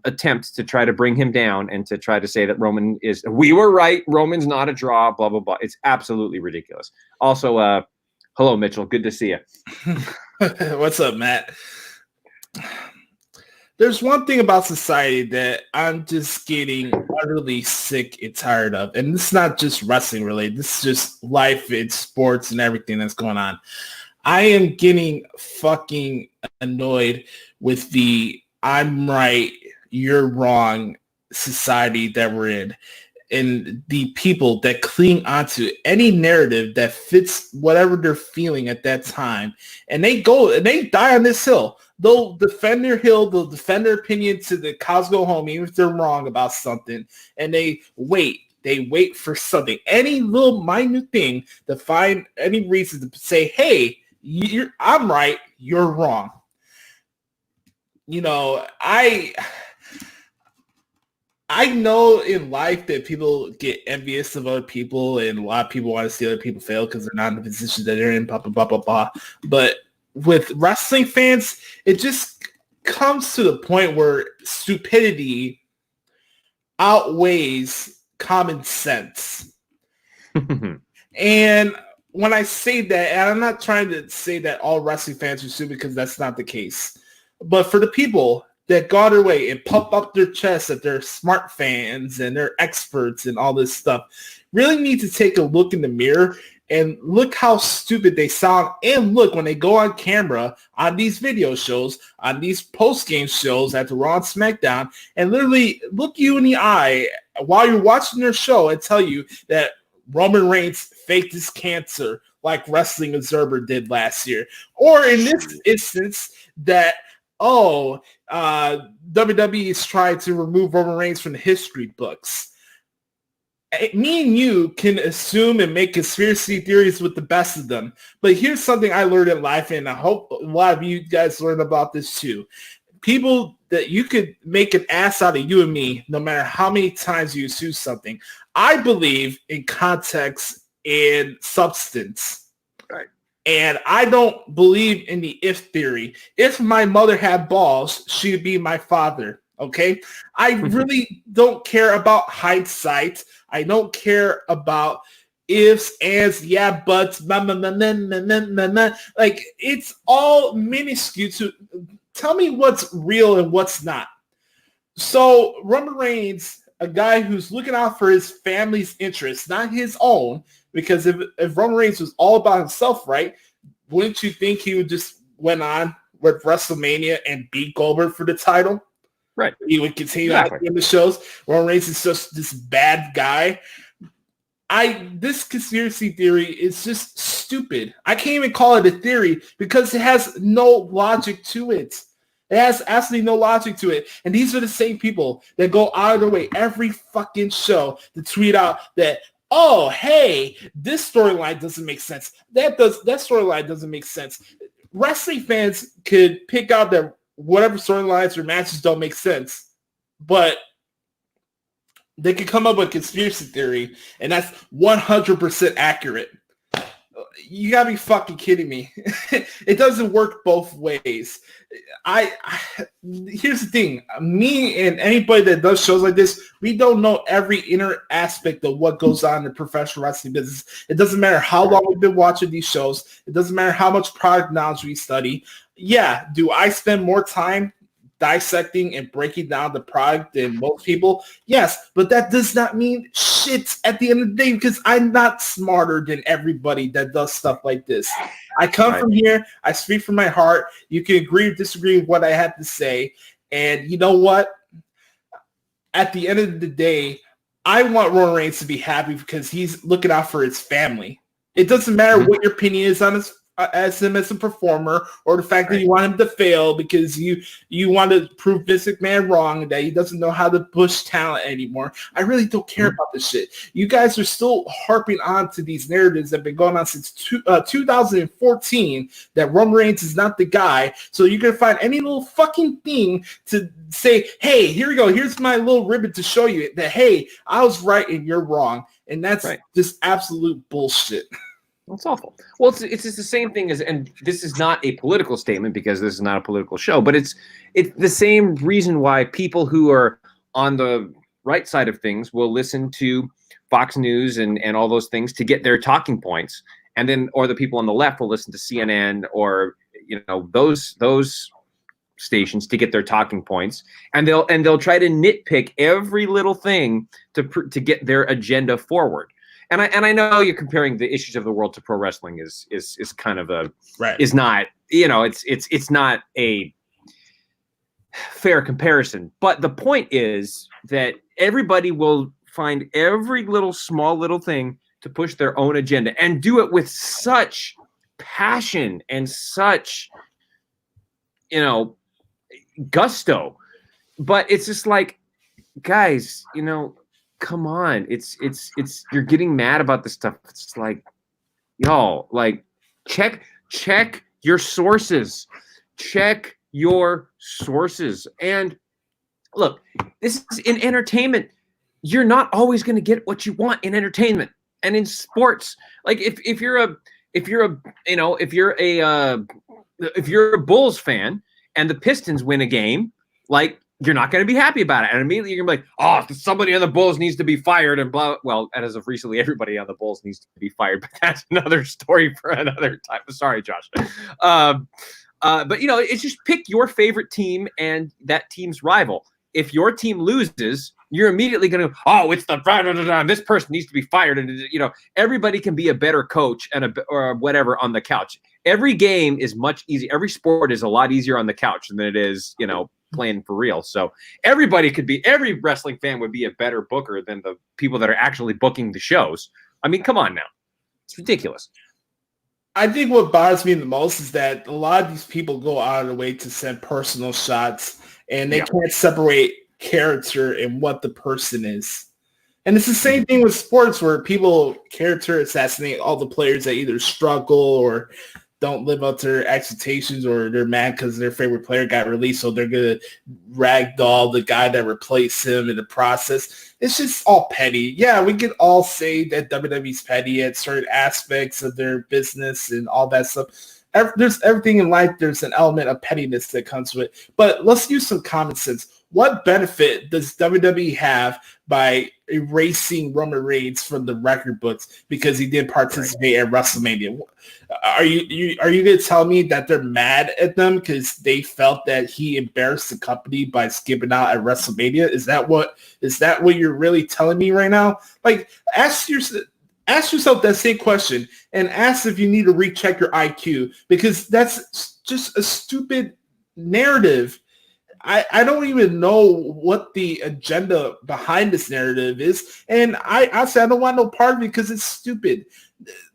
attempt to try to bring him down and to try to say that we were right, Roman's not a draw, blah, blah, blah. It's absolutely ridiculous. Also, hello, Mitchell. Good to see you. What's up, Matt? There's one thing about society that I'm just getting utterly sick and tired of. And this is not just wrestling related. This is just life, it's sports and everything that's going on. I am getting fucking annoyed with the I'm right, you're wrong society that we're in. And the people that cling onto any narrative that fits whatever they're feeling at that time. And they go and they die on this hill. They'll defend their hill. They'll defend their opinion to the cows go home, even if they're wrong about something. And they wait. They wait for something, any little minute thing, to find any reason to say, hey, I'm right, you're wrong. I know in life that people get envious of other people, and a lot of people want to see other people fail because they're not in the position that they're in, blah, blah, blah, blah, blah. But with wrestling fans, it just comes to the point where stupidity outweighs common sense. And when I say that, and I'm not trying to say that all wrestling fans are stupid, because that's not the case. But for the people that go their way and pump up their chests that they're smart fans and they're experts and all this stuff, really need to take a look in the mirror and look how stupid they sound. And look, when they go on camera on these video shows, on these post-game shows at the Raw and SmackDown, and literally look you in the eye while you're watching their show and tell you that Roman Reigns faked his cancer like Wrestling Observer did last year. Or in this instance, that, WWE is trying to remove Roman Reigns from the history books. Me and you can assume and make conspiracy theories with the best of them. But here's something I learned in life, and I hope a lot of you guys learn about this too. People that you could make an ass out of, you and me, no matter how many times you assume something. I believe in context and substance. Right. And I don't believe in the if theory. If my mother had balls, she'd be my father. Okay? I really don't care about hindsight. I don't care about ifs, ands, yeah, buts, like, it's all minuscule to tell me what's real and what's not. So Roman Reigns, a guy who's looking out for his family's interests, not his own, because if Roman Reigns was all about himself, right, wouldn't you think he would just went on with WrestleMania and beat Goldberg for the title? Right. He would continue acting in the shows. Roman Reigns is just this bad guy. This conspiracy theory is just stupid. I can't even call it a theory because it has no logic to it. It has absolutely no logic to it. And these are the same people that go out of their way every fucking show to tweet out that, oh, hey, this storyline doesn't make sense. That storyline doesn't make sense. Wrestling fans could pick out their whatever storylines or matches don't make sense, but they could come up with conspiracy theory, and that's 100% accurate. you gotta be fucking kidding me. It doesn't work both ways. Here's the thing. Me and anybody that does shows like this, we don't know every inner aspect of what goes on in the professional wrestling business. It doesn't matter how long we've been watching these shows. It doesn't matter how much product knowledge we study. Yeah, do I spend more time dissecting and breaking down the product than most people? Yes, but that does not mean shit at the end of the day, because I'm not smarter than everybody that does stuff like this. I come from here. I speak from my heart. You can agree or disagree with what I have to say. And you know what? At the end of the day, I want Roman Reigns to be happy because he's looking out for his family. It doesn't matter what your opinion is on his as him as a performer, or the fact that you want him to fail because you want to prove Vince McMahon wrong, that he doesn't know how to push talent anymore. I really don't care about this shit. You guys are still harping on to these narratives that have been going on since 2014 that Roman Reigns is not the guy. So you're going to find any little fucking thing to say, hey, here we go. Here's my little ribbon to show you that, hey, I was right and you're wrong. And that's just absolute bullshit. That's awful. Well, it's just the same thing as, and this is not a political statement because this is not a political show, but it's the same reason why people who are on the right side of things will listen to Fox News and all those things to get their talking points, and then, or the people on the left will listen to CNN or those stations to get their talking points, and they'll try to nitpick every little thing to get their agenda forward. And I know you're comparing the issues of the world to pro wrestling is kind of is not, it's not a fair comparison. But the point is that everybody will find every small little thing to push their own agenda and do it with such passion and such, gusto. But it's just like, guys, come on, it's you're getting mad about this stuff. It's like, check your sources. Check your sources. And look, this is in entertainment. You're not always going to get what you want in entertainment and in sports. Like if you're a Bulls fan and the Pistons win a game, like, you're not going to be happy about it. And immediately you're going to be like, oh, somebody on the Bulls needs to be fired and blah. Well, as of recently, everybody on the Bulls needs to be fired, but that's another story for another time. Sorry, Josh. But, it's just pick your favorite team and that team's rival. If your team loses, you're immediately going to, it's this person needs to be fired. And, everybody can be a better coach or whatever on the couch. Every game is much easier. Every sport is a lot easier on the couch than it is, playing for real. So every wrestling fan would be a better booker than the people that are actually booking the shows. I mean, come on now. It's ridiculous. I think what bothers me the most is that a lot of these people go out of their way to send personal shots, and they can't separate character and what the person is. And it's the same thing with sports, where people character assassinate all the players that either struggle or don't live up to their expectations, or they're mad because their favorite player got released, so they're going to ragdoll the guy that replaced him in the process. It's just all petty. Yeah, we can all say that WWE's petty at certain aspects of their business and all that stuff. There's everything in life. There's an element of pettiness that comes with it. But let's use some common sense. What benefit does WWE have by erasing Roman Reigns from the record books because he did participate at WrestleMania? Are you going to tell me that they're mad at them because they felt that he embarrassed the company by skipping out at WrestleMania? Is that what you're really telling me right now? Like, ask yourself that same question, and ask if you need to recheck your IQ, because that's just a stupid narrative. I don't even know what the agenda behind this narrative is. And I don't want no part of it because it's stupid.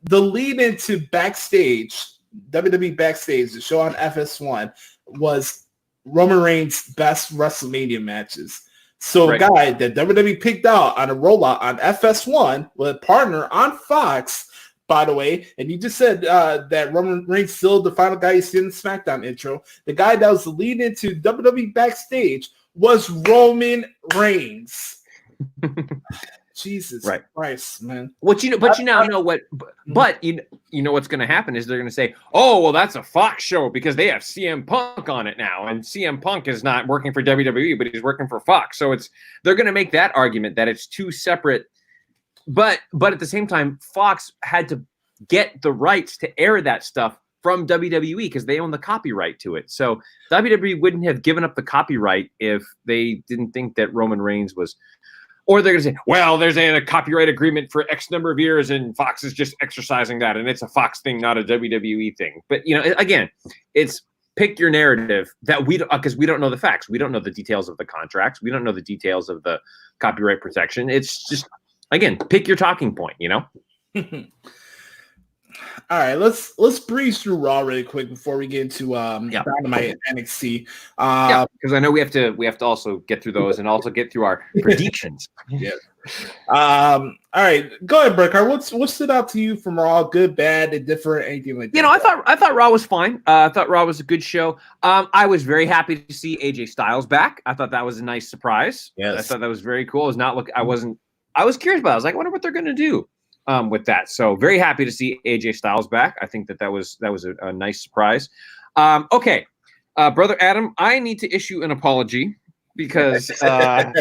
The lead into Backstage, WWE Backstage, the show on FS1, was Roman Reigns' best WrestleMania matches. So a guy that WWE picked out on a rollout on FS1 with a partner on Fox, by the way, and you just said that Roman Reigns still the final guy you see in the SmackDown intro. The guy that was the lead into WWE Backstage was Roman Reigns. Jesus Right. Christ, man. What you know, but you now know what. But you know what's going to happen is they're going to say, "Oh, well, that's a Fox show because they have CM Punk on it now, and CM Punk is not working for WWE, but he's working for Fox." So they're going to make that argument that it's two separate. But at the same time, Fox had to get the rights to air that stuff from WWE because they own the copyright to it. So WWE wouldn't have given up the copyright if they didn't think that Roman Reigns was. Or they're going to say, well, there's a copyright agreement for X number of years, and Fox is just exercising that, and it's a Fox thing, not a WWE thing. But, again, it's pick your narrative that because we don't know the facts. We don't know the details of the contracts. We don't know the details of the copyright protection. It's just, again, pick your talking point, All right, let's breeze through Raw really quick before we get into Dynamite and NXT. Because I know we have to also get through those and also get through our predictions. Yeah. All right, go ahead, Burkhart. What stood out to you from Raw? Good, bad, indifferent, anything like that? I thought Raw was fine. I thought Raw was a good show. I was very happy to see AJ Styles back. I thought that was a nice surprise. Yes. I thought that was very cool. I was curious about it. I was like, I wonder what they're going to do with that. So very happy to see AJ Styles back. I think that was a nice surprise. Okay, Brother Adam, I need to issue an apology because I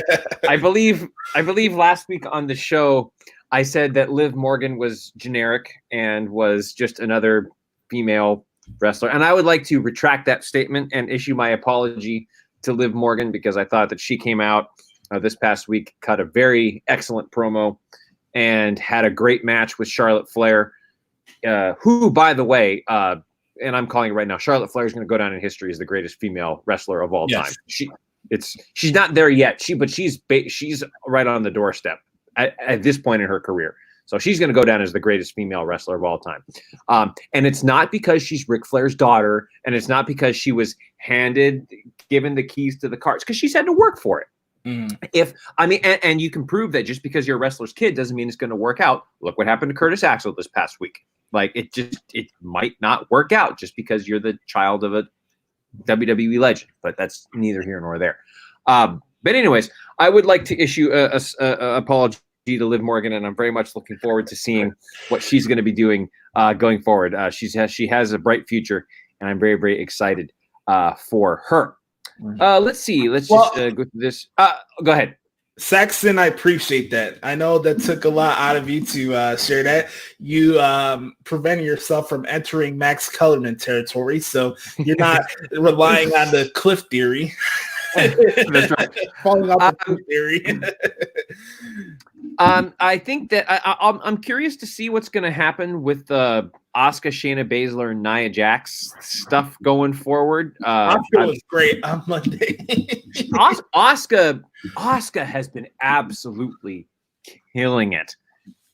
believe last week on the show I said that Liv Morgan was generic and was just another female wrestler, and I would like to retract that statement and issue my apology to Liv Morgan because I thought that she came out this past week, cut a very excellent promo, and had a great match with Charlotte Flair, who, by the way, and I'm calling it right now, Charlotte Flair is going to go down in history as the greatest female wrestler of all time. She's not there yet. But she's right on the doorstep at this point in her career. So she's going to go down as the greatest female wrestler of all time. And it's not because she's Ric Flair's daughter, and it's not because she was given the keys to the carts, because she's had to work for it. And you can prove that just because you're a wrestler's kid doesn't mean it's going to work out. Look what happened to Curtis Axel this past week. Like it might not work out just because you're the child of a WWE legend, but that's neither here nor there. But anyways, I would like to issue a apology to Liv Morgan, and I'm very much looking forward to seeing what she's going to be doing going forward. She has a bright future, and I'm very, very excited for her. Let's see. Let's just go through this. Go ahead. Saxon, I appreciate that. I know that took a lot out of you to share that. You prevented yourself from entering Max Kellerman territory, so you're not relying on the cliff theory. That's right. Falling off the cliff theory. I think that I'm curious to see what's going to happen with Asuka, Shayna Baszler, and Nia Jax stuff going forward. Asuka was great on Monday. Asuka has been absolutely killing it.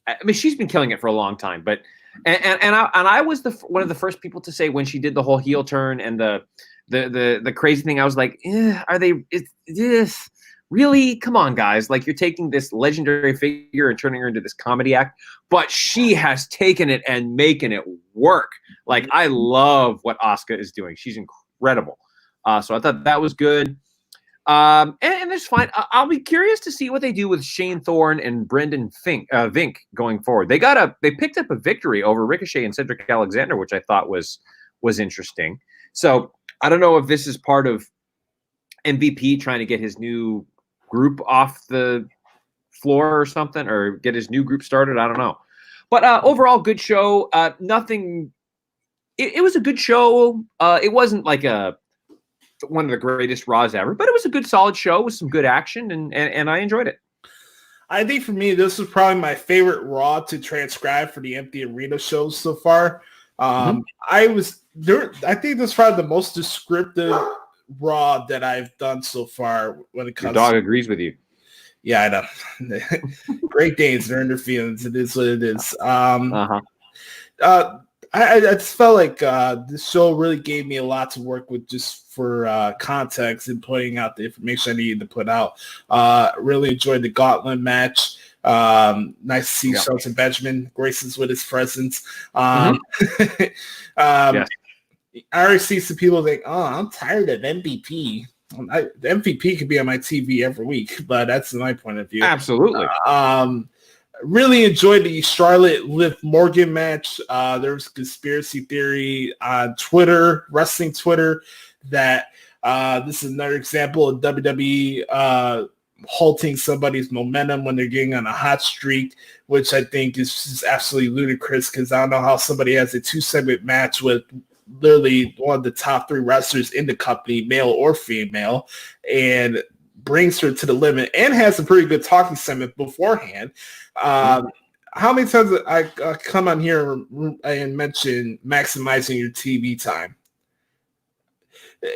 I mean, she's been killing it for a long time. But I was one of the first people to say when she did the whole heel turn and the crazy thing, I was like, are they? Is this really? Come on, guys! Like, you're taking this legendary figure and turning her into this comedy act, but she has taken it and making it work. Like, I love what Asuka is doing. She's incredible. So I thought that was good. And it's fine. I'll be curious to see what they do with Shane Thorne and Brendan Vink going forward. They picked up a victory over Ricochet and Cedric Alexander, which I thought was interesting. So I don't know if this is part of MVP trying to get his new group off the floor or something, or get his new group started. I don't know. But overall, good show. Nothing. It was a good show. It wasn't like one of the greatest Raws ever, but it was a good, solid show with some good action, and I enjoyed it. I think for me, this was probably my favorite Raw to transcribe for the Empty Arena shows so far. I think this is probably the most descriptive Raw that I've done so far when it comes. Your dog agrees with you. Yeah, I know. Great Danes, they're in their feelings. It is what it is. I just felt like this show really gave me a lot to work with just for context and putting out the information I needed to put out. Really enjoyed the Gauntlet match. Nice to see Shelton Benjamin graces with his presence. Yes. I already see some people think, I'm tired of MVP. the MVP could be on my TV every week, but that's my point of view. Absolutely. Really enjoyed the Charlotte Liv Morgan match. There was a conspiracy theory on Twitter, wrestling Twitter, that this is another example of WWE halting somebody's momentum when they're getting on a hot streak, which I think is just absolutely ludicrous, because I don't know how somebody has a 2-segment match with literally one of the top 3 wrestlers in the company, male or female, and brings her to the limit and has a pretty good talking segment beforehand. How many times I come on here and mention maximizing your TV time?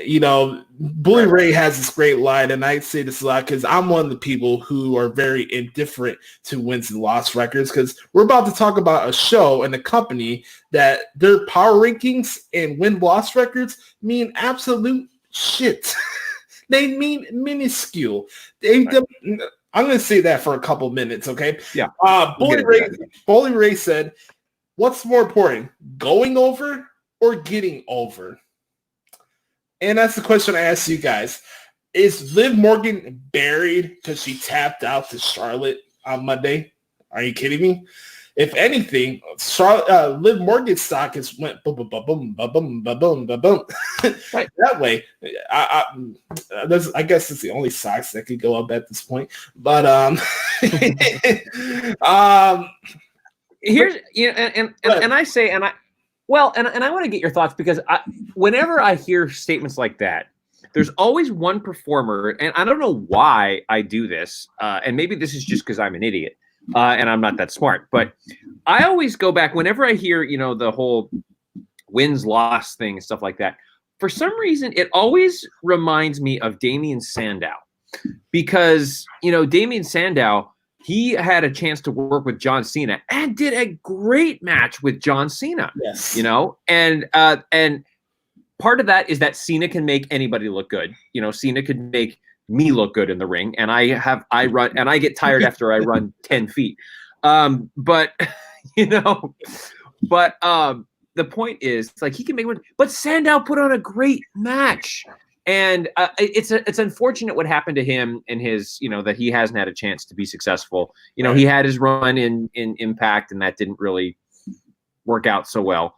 You know, Bully Ray has this great line, and I say this a lot because I'm one of the people who are very indifferent to wins and loss records, because we're about to talk about a show and a company that their power rankings and win-loss records mean absolute shit. They mean minuscule. I'm going to say that for a couple minutes, okay? Yeah. Bully Ray said, what's more important, going over or getting over? And that's the question I ask you guys. Is Liv Morgan buried because she tapped out to Charlotte on Monday? Are you kidding me? If anything, Liv Morgan's stock has went boom, boom, boom, boom, boom, boom, boom, boom, boom. Right. That way, I guess it's the only stocks that could go up at this point. But here's and I say and I want to get your thoughts, because whenever I hear statements like that, there's always one performer, and I don't know why I do this, and maybe this is just because I'm an idiot. And I'm not that smart, but I always go back whenever I hear, the whole wins-loss thing and stuff like that. For some reason, it always reminds me of Damien Sandow, because, Damien Sandow, he had a chance to work with John Cena and did a great match with John Cena. Yes. And part of that is that Cena can make anybody look good. Cena could make me look good in the ring, and I run, and I get tired after I run 10 feet. But the point is, it's like, he can make one, but Sandow put on a great match, and it's unfortunate what happened to him and his, that he hasn't had a chance to be successful. He had his run in Impact, and that didn't really work out so well.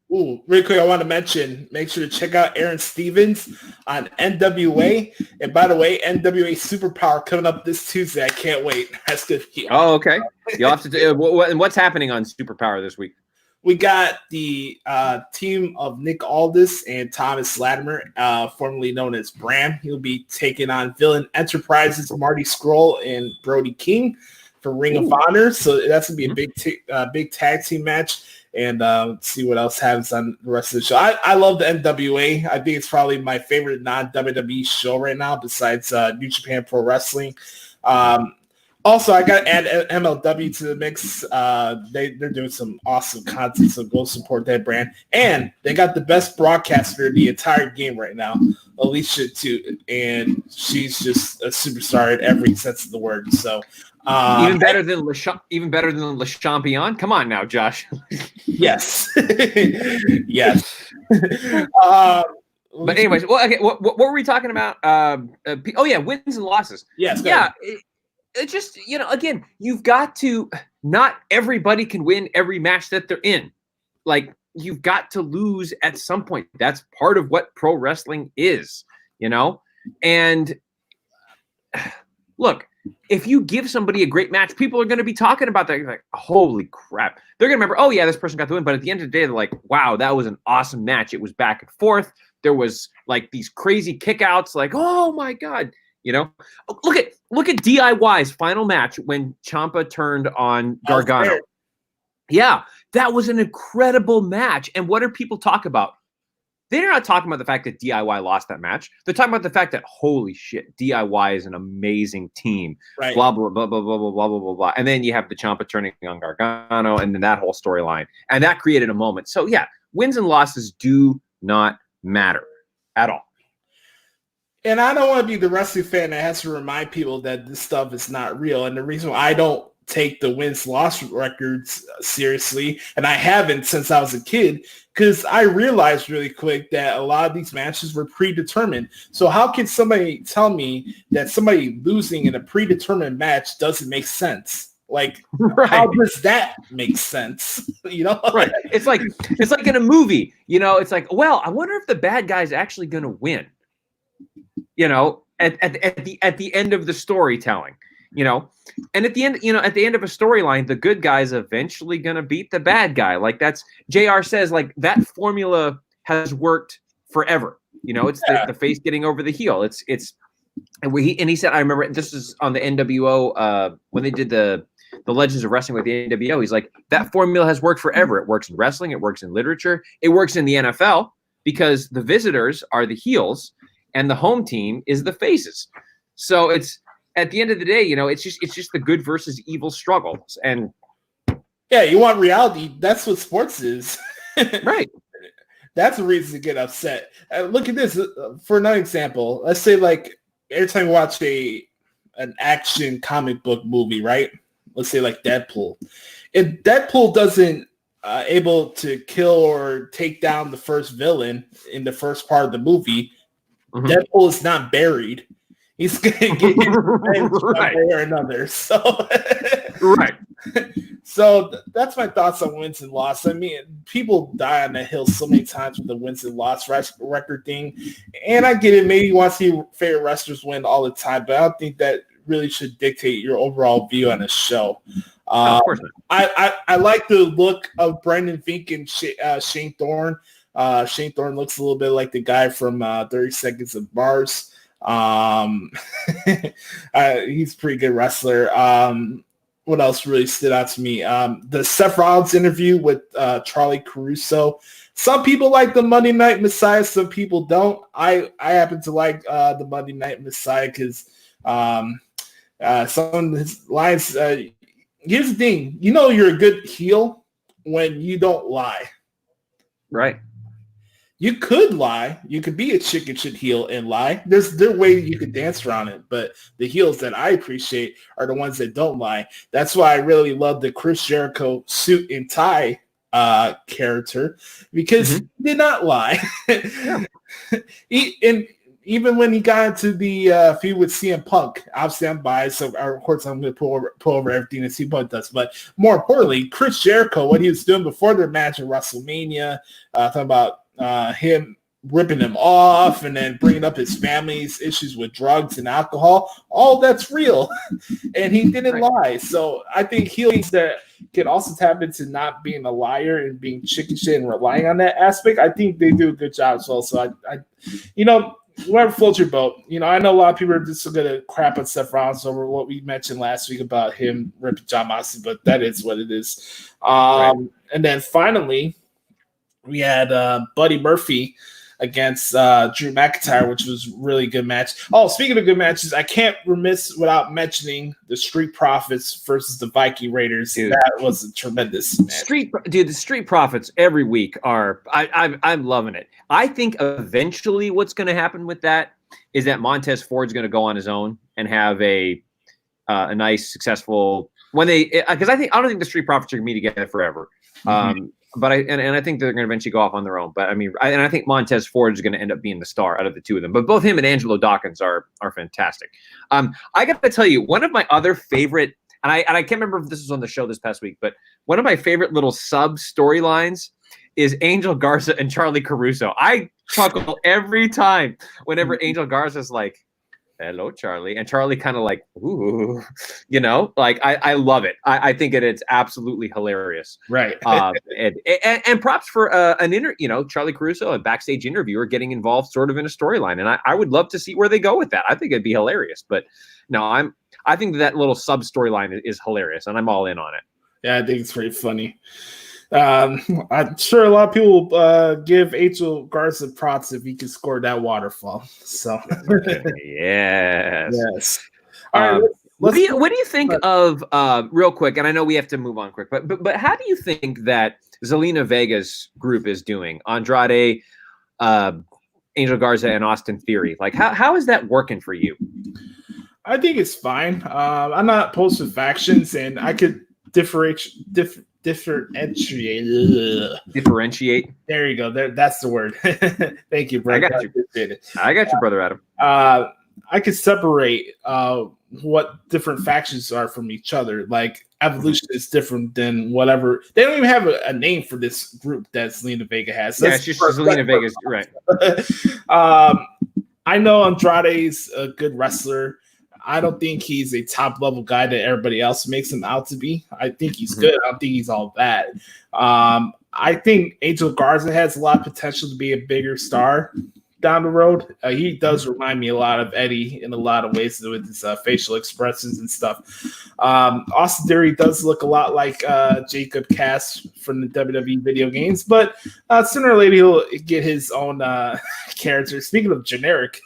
Really quick, I want to mention, make sure to check out Aaron Stevens on NWA. And by the way, NWA Superpower coming up this Tuesday. I can't wait. That's good. Oh, okay. You'll have to and what's happening on Superpower this week? We got the team of Nick Aldis and Thomas Latimer, formerly known as Bram. He'll be taking on Villain Enterprises, Marty Scurll and Brody King for Ring of Honor. So that's going to be a big tag team match. And see what else happens on the rest of the show. I love the NWA. I think it's probably my favorite non-WWE show right now, besides New Japan Pro Wrestling. Also, I got to add MLW to the mix. They're doing some awesome content, so go support that brand. And they got the best broadcaster in the entire game right now, Alicia too, and she's just a superstar in every sense of the word. So. Even better than Le Champion. Come on now, Josh. Yes. Yes. But anyways, okay. What were we talking about? Wins and losses. Yes. Yeah. It just, again, you've got to. Not everybody can win every match that they're in. Like, you've got to lose at some point. That's part of what pro wrestling is. And look. If you give somebody a great match, people are going to be talking about that. You're like, holy crap. They're going to remember, oh, yeah, this person got the win. But at the end of the day, they're like, wow, that was an awesome match. It was back and forth. There was like these crazy kickouts, like, oh, my God. Look at DIY's final match when Ciampa turned on Gargano. Yeah, that was an incredible match. And what are people talking about? They're not talking about the fact that DIY lost that match. They're talking about the fact that, holy shit, DIY is an amazing team. Right. Blah, blah, blah, blah, blah, blah, blah, blah, blah. And then you have the Ciampa turning on Gargano, and then that whole storyline. And that created a moment. So, yeah, wins and losses do not matter at all. And I don't want to be the wrestling fan that has to remind people that this stuff is not real. And the reason why I don't take the wins-loss records seriously, and I haven't since I was a kid, because I realized really quick that a lot of these matches were predetermined. So how can somebody tell me that somebody losing in a predetermined match doesn't make sense? Like, Right. how does that make sense? Right. It's like in a movie, it's like, well, I wonder if the bad guy's actually going to win, at the end of the storytelling, and at the end, at the end of a storyline, the good guy's eventually going to beat the bad guy. Like, that's JR says, like, that formula has worked forever. It's the face getting over the heel. And he said, I remember this is on the NWO, when they did the Legends of Wrestling with the NWO. He's like, that formula has worked forever. It works in wrestling. It works in literature. It works in the NFL because the visitors are the heels and the home team is the faces. So it's, at the end of the day, it's just the good versus evil struggles. And yeah, you want reality. That's what sports is. Right. That's a reason to get upset. Look at this. For another example, let's say, like, every time you watch an action comic book movie, right? Let's say like Deadpool. If Deadpool doesn't able to kill or take down the first villain in the first part of the movie, Deadpool is not buried. He's going to get his revenge one way or another. So, right. So that's my thoughts on wins and loss. I mean, people die on the hill so many times with the wins and loss record thing. And I get it. Maybe you want to see your favorite wrestlers win all the time, but I don't think that really should dictate your overall view on a show. Of course not. I like the look of Brendan Fink and Shane Thorne. Shane Thorne looks a little bit like the guy from 30 Seconds of Mars. He's a pretty good wrestler. What else really stood out to me? The Seth Rollins interview with Charlie Caruso. Some people like the Monday Night Messiah. Some people don't. I happen to like the Monday Night Messiah because some of his lines. Here's the thing. You're a good heel when you don't lie. Right. You could lie. You could be a chicken shit heel and lie. There's way you could dance around it. But the heels that I appreciate are the ones that don't lie. That's why I really love the Chris Jericho suit and tie character, because he did not lie. Even when he got into the feud with CM Punk, obviously I'm biased, so of course I'm going to pull over everything that CM Punk does. But more importantly, Chris Jericho, what he was doing before their match at WrestleMania, talking about him ripping him off and then bringing up his family's issues with drugs and alcohol, all that's real. And he didn't lie. So I think heels that can also tap into not being a liar and being chicken shit and relying on that aspect, I think they do a good job as well. So I whoever floats your boat. I know a lot of people are just going to crap on Seth Rollins over what we mentioned last week about him ripping Jon Moxley, but that is what it is. And then finally, we had Buddy Murphy against Drew McIntyre, which was a really good match. Oh, speaking of good matches, I can't remiss without mentioning the Street Profits versus the Viking Raiders. Dude, that was a tremendous match. The Street Profits every week are I'm loving it. I think eventually what's going to happen with that is that Montez Ford's going to go on his own and have a nice successful because I don't think the Street Profits are going to be together forever. But I think they're going to eventually go off on their own. But I think Montez Ford is going to end up being the star out of the two of them. But both him and Angelo Dawkins are fantastic. I got to tell you, one of my other favorite, and I can't remember if this was on the show this past week, but one of my favorite little sub storylines is Angel Garza and Charlie Caruso. I chuckle every time whenever Angel Garza's like, "Hello, Charlie," and Charlie kind of like, "Ooh," I love it. I think it's absolutely hilarious. Right. And props for Charlie Caruso, a backstage interviewer, getting involved sort of in a storyline. And I would love to see where they go with that. I think it'd be hilarious. But no, I think that little sub storyline is hilarious, and I'm all in on it. Yeah, I think it's pretty funny. I'm sure a lot of people give Angel Garza props if he can score that waterfall. So yes. All right. What do you think of real quick? And I know we have to move on quick, but how do you think that Zelina Vega's group is doing? Andrade, Angel Garza, and Austin Theory. Like how is that working for you? I think it's fine. I'm not opposed to factions, and I could differentiate. Differentiate. There you go. That's the word. Thank you, brother. I got you. I got you, brother Adam. I could separate what different factions are from each other. Like Evolution is different than whatever. They don't even have a name for this group that Zelina Vega has. Yeah, it's just Zelina Vega's right. I know Andrade's a good wrestler. I don't think he's a top level guy that everybody else makes him out to be. I think he's good. I don't think he's all that. I think Angel Garza has a lot of potential to be a bigger star down the road. He does remind me a lot of Eddie in a lot of ways with his facial expressions and stuff. Austin Theory does look a lot like Jacob Cass from the WWE video games, but sooner or later he'll get his own character. Speaking of generic,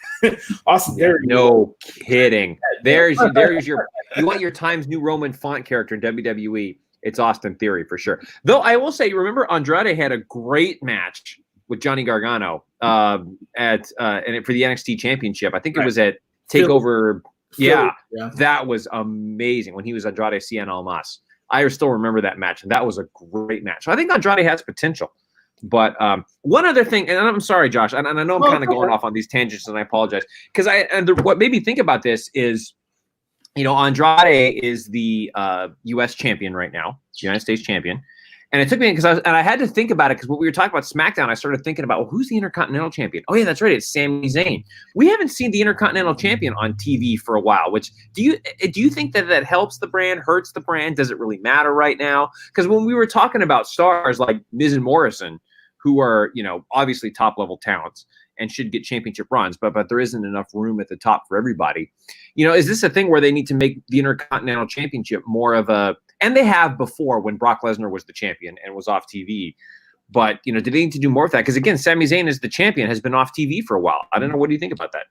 Austin Theory. No kidding. There's your. You want your Times New Roman font character in WWE? It's Austin Theory for sure. Though I will say, remember Andrade had a great match with Johnny Gargano for the NXT Championship. I think it was at Takeover. Yeah, that was amazing when he was Andrade Cien Almas. I still remember that match, and that was a great match. So I think Andrade has potential. But one other thing, and I'm sorry, Josh, and I know I'm kind of going off on these tangents, and I apologize, because what made me think about this is, Andrade is the U.S. champion right now, United States champion. And it took me because I had to think about it because when we were talking about SmackDown, I started thinking about, well, who's the Intercontinental Champion? Oh yeah, that's right, it's Sami Zayn. We haven't seen the Intercontinental Champion on TV for a while. Which do you think that helps the brand, hurts the brand? Does it really matter right now? Because when we were talking about stars like Miz and Morrison, who are obviously top level talents and should get championship runs, but there isn't enough room at the top for everybody. Is this a thing where they need to make the Intercontinental Championship more of a? And they have before when Brock Lesnar was the champion and was off TV. But, do they need to do more of that? Because, again, Sami Zayn as the champion has been off TV for a while. I don't know. What do you think about that?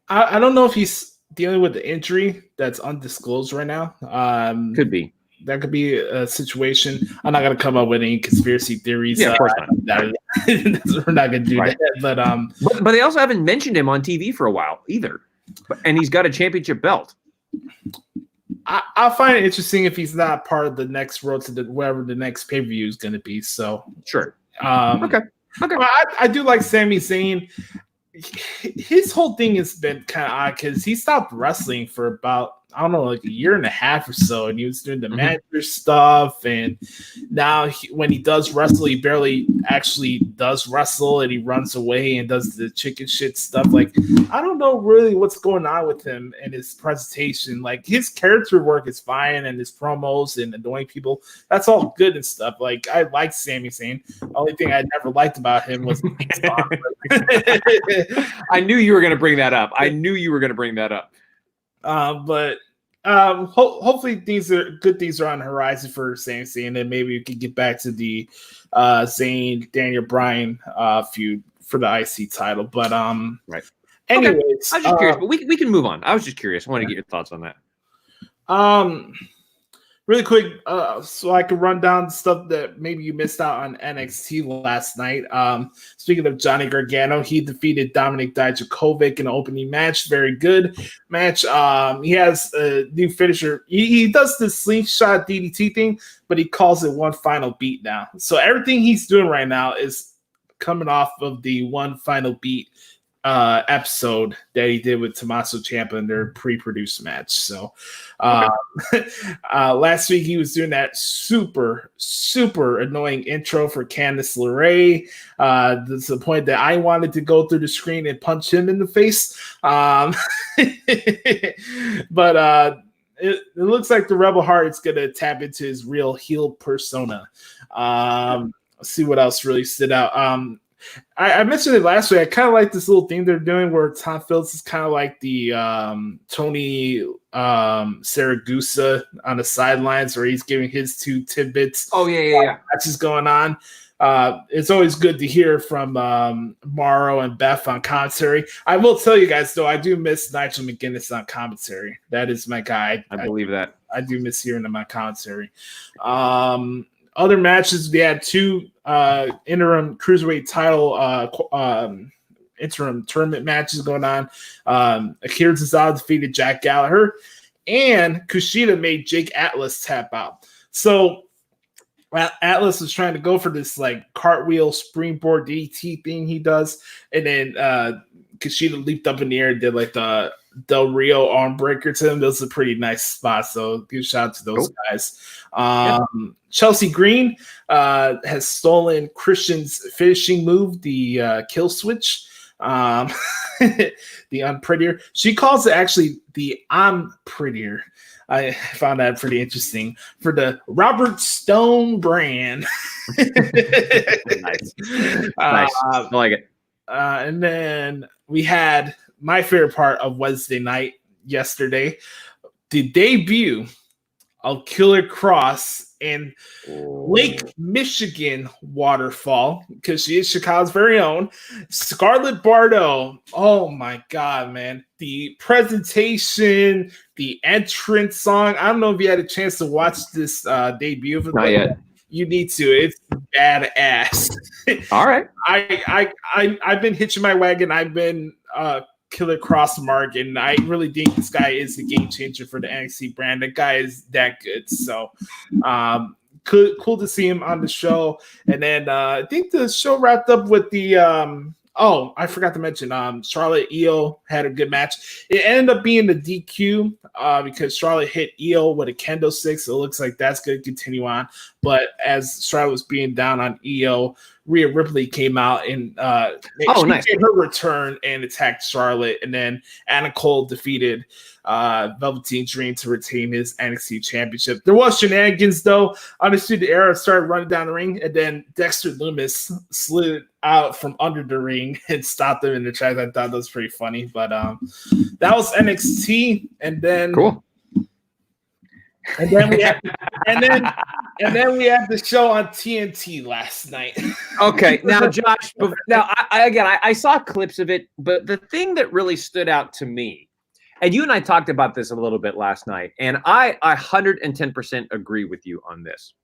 I don't know if he's dealing with the injury that's undisclosed right now. Could be. That could be a situation. I'm not going to come up with any conspiracy theories. Yeah, of course not. We're not going to do that. But they also haven't mentioned him on TV for a while either. And he's got a championship belt. I'll find it interesting if he's not part of the next road to wherever the next pay-per-view is going to be. So sure. Okay. I do like Sami Zayn. His whole thing has been kind of odd because he stopped wrestling for about, I don't know, like a year and a half or so, and he was doing the manager stuff, and now when he does wrestle, he barely actually does wrestle, and he runs away and does the chicken shit stuff. Like, I don't know really what's going on with him and his presentation. Like, his character work is fine, and his promos and annoying people, that's all good and stuff. Like, I like Sami Zayn. The only thing I never liked about him was I knew you were going to bring that up. But hopefully things are on the horizon for Sami Zayn, and maybe we can get back to the Zayn Daniel Bryan feud for the IC title. But right. Anyways, okay. I was just curious, but we can move on. I was just curious. I want to get your thoughts on that. Really quick, so I can run down stuff that maybe you missed out on NXT last night. Speaking of Johnny Gargano, he defeated Dominik Dijakovic in an opening match. Very good match. He has a new finisher. He does the slingshot DDT thing, but he calls it one final beat now. So everything he's doing right now is coming off of the one final beat episode that he did with Tommaso Ciampa in their pre-produced match. So last week he was doing that super annoying intro for Candice LeRae. To the point that I wanted to go through the screen and punch him in the face. But it looks like the Rebel Heart is going to tap into his real heel persona. Let's see what else really stood out. I mentioned it last week. I kind of like this little thing they're doing where Tom Phillips is kind of like the Tony Saragusa on the sidelines, where he's giving his two tidbits. Oh, yeah. That's just going on. It's always good to hear from Morrow and Beth on commentary. I will tell you guys, though, I do miss Nigel McGuinness on commentary. That is my guy. I believe that. I do miss hearing him on commentary. Other matches, we had two interim cruiserweight title interim tournament matches going on. Akira Tozawa defeated Jack Gallagher, and Kushida made Jake Atlas tap out. So Atlas was trying to go for this like cartwheel springboard DT thing he does, and then Kushida leaped up in the air and did like the Del Rio arm breaker to him. Those are pretty nice spots, so good shout out to those guys. Chelsea Green has stolen Christian's finishing move, the kill switch, the unprettier. She calls it actually the I'm prettier. I found that pretty interesting for the Robert Stone brand. Nice. I like it. And then we had my favorite part of Wednesday night yesterday, the debut of Killer Kross in Lake Michigan waterfall, because she is Chicago's very own Scarlett Bordeaux. Oh my God, man. The presentation, the entrance song. I don't know if you had a chance to watch this debut of it. Not yet. You need to. It's badass. All right. I've been hitching my wagon. I've been Killer Kross mark, and I really think this guy is the game changer for the NXT brand. That guy is that good. So cool to see him on the show. And then I think the show wrapped up with the I forgot to mention Charlotte Io had a good match. It ended up being the DQ because Charlotte hit Io with a kendo stick, so it looks like that's going to continue on. But as Charlotte was being down on Io, Rhea Ripley came out and nice. made her return and attacked Charlotte, and then Anna Cole defeated Velveteen Dream to retain his NXT championship. There was shenanigans though. Undisputed Era started running down the ring, and then Dexter Lumis slid out from under the ring and stopped them in the tracks. I thought that was pretty funny, but that was NXT, and then cool. And then we had, we had the show on TNT last night. Okay, now Josh, I saw clips of it, but the thing that really stood out to me, and you and I talked about this a little bit last night, and I 110% agree with you on this.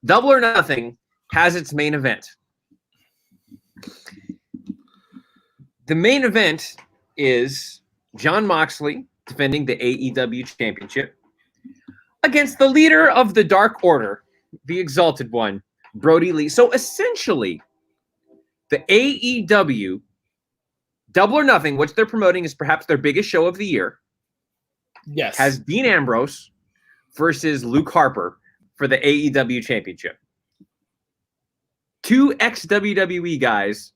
Double or Nothing has its main event. The main event is Jon Moxley defending the AEW Championship against the leader of the Dark Order, the Exalted One, Brodie Lee. So essentially, the AEW Double or Nothing, which they're promoting is perhaps their biggest show of the year, yes, has Dean Ambrose versus Luke Harper for the AEW Championship. Two ex-WWE guys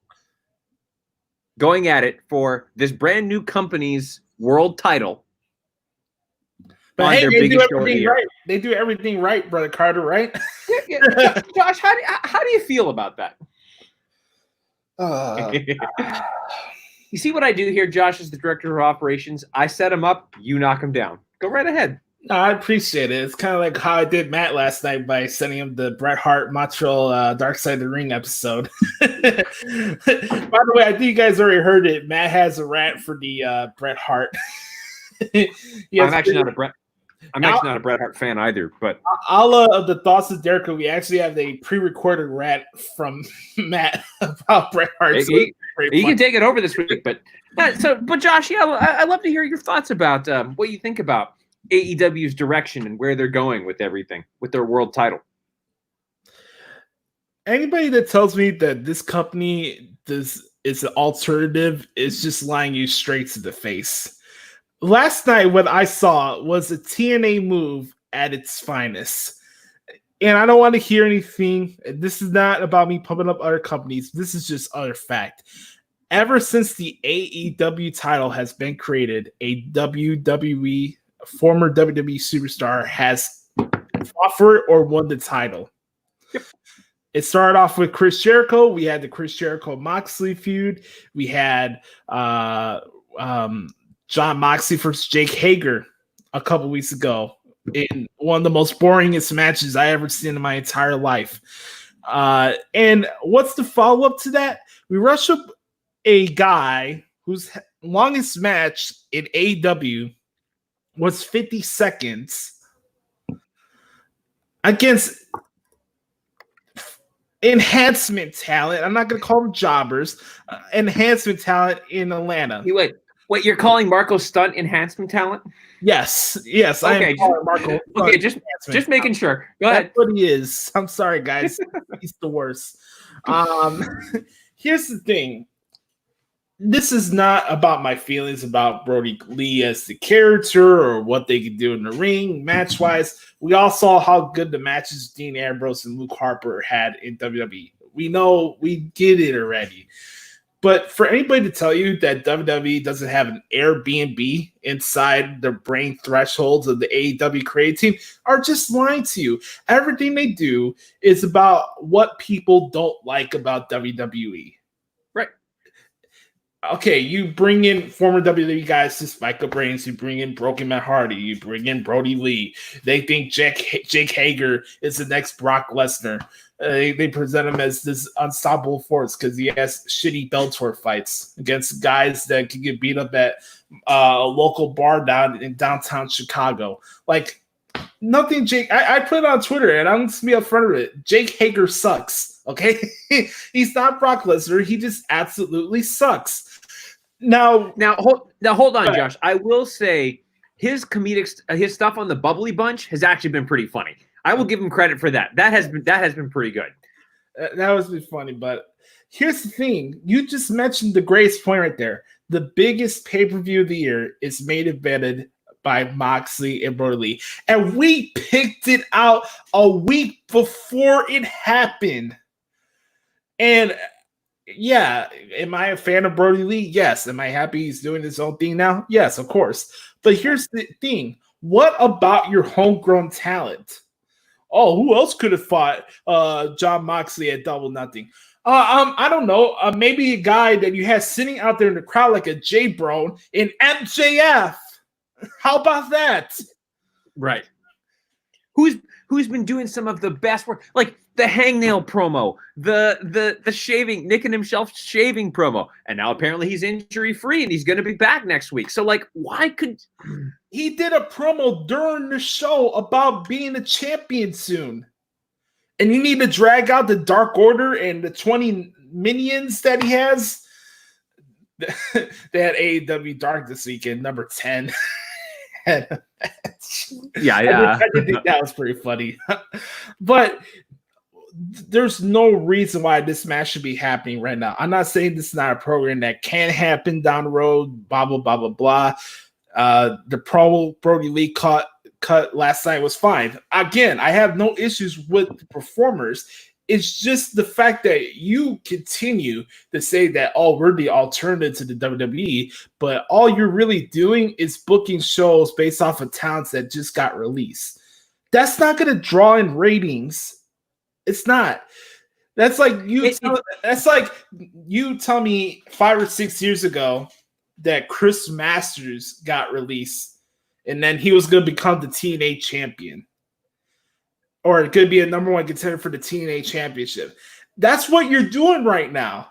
going at it for this brand new company's world title. But hey, they do everything right. They do everything right, Brother Carter, right? Yeah. Josh, how do you feel about that? You see what I do here, Josh, as the director of operations? I set him up, you knock him down. Go right ahead. No, I appreciate it. It's kind of like how I did Matt last night by sending him the Bret Hart Montreal Dark Side of the Ring episode. By the way, I think you guys already heard it. Matt has a rant for the Bret Hart. I'm actually not a Bret Hart fan either, but all of the thoughts of Derek, we actually have a pre-recorded rant from Matt about Bret Hart. You can take it over this week, but Josh, I'd love to hear your thoughts about what you think about AEW's direction and where they're going with everything, with their world title. Anybody that tells me that this company is an alternative is just lying you straight to the face. Last night, what I saw was a TNA move at its finest. And I don't want to hear anything. This is not about me pumping up other companies. This is just utter fact. Ever since the AEW title has been created, a WWE, former WWE superstar, has fought for it or won the title. Yep. It started off with Chris Jericho. We had the Chris Jericho-Moxley feud. We had Jon Moxley versus Jake Hager a couple weeks ago in one of the most boringest matches I ever seen in my entire life. And what's the follow-up to that? We rush up a guy whose longest match in AEW was 50 seconds against enhancement talent. I'm not going to call them jobbers. Enhancement talent in Atlanta. Wait, you're calling Marco Stunt enhancement talent? Yes. Okay, just making sure. Go ahead. That's what he is. I'm sorry, guys. He's the worst. Here's the thing. This is not about my feelings about Brodie Lee as the character or what they could do in the ring match-wise. We all saw how good the matches Dean Ambrose and Luke Harper had in WWE. We know, we get it already. But for anybody to tell you that WWE doesn't have an Airbnb inside the brain thresholds of the AEW creative team are just lying to you. Everything they do is about what people don't like about WWE. Right. Okay, you bring in former WWE guys to spike up brains. You bring in Broken Matt Hardy. You bring in Brodie Lee. They think Jake Hager is the next Brock Lesnar. They present him as this unstoppable force because he has shitty Bellator fights against guys that can get beat up at a local bar down in downtown Chicago. Like, nothing Jake... I put it on Twitter, and I'm going to be upfront with it. Jake Hager sucks, okay? He's not Brock Lesnar. He just absolutely sucks. Now hold on, Josh. I will say his stuff on the Bubbly Bunch has actually been pretty funny. I will give him credit for that. That has been pretty good. That was funny, but here's the thing. You just mentioned the greatest point right there. The biggest pay-per-view of the year is main evented by Moxley and Brodie Lee. And we picked it out a week before it happened. And yeah, am I a fan of Brodie Lee? Yes. Am I happy he's doing his own thing now? Yes, of course. But here's the thing. What about your homegrown talent? Oh, who else could have fought Jon Moxley at Double Nothing? I don't know. Maybe a guy that you had sitting out there in the crowd like a J Brown in MJF. How about that? Right. Who's been doing some of the best work, like the hangnail promo, the shaving, Nick and himself shaving promo, and now apparently he's injury free and he's going to be back next week. So like, why could he did a promo during the show about being a champion soon, and you need to drag out the Dark Order and the 20 minions that he has? They had AEW Dark this weekend, number 10. Yeah. I did think that was pretty funny. But there's no reason why this match should be happening right now. I'm not saying this is not a program that can happen down the road, blah, blah, blah, blah, blah. The promo Brodie Lee cut last night was fine. Again, I have no issues with the performers. It's just the fact that you continue to say that, oh, we're the alternative to the WWE, but all you're really doing is booking shows based off of talents that just got released. That's not going to draw in ratings. It's not. That's like you tell me 5 or 6 years ago that Chris Masters got released, and then he was going to become the TNA champion. Or it could be a number one contender for the TNA championship. That's what you're doing right now.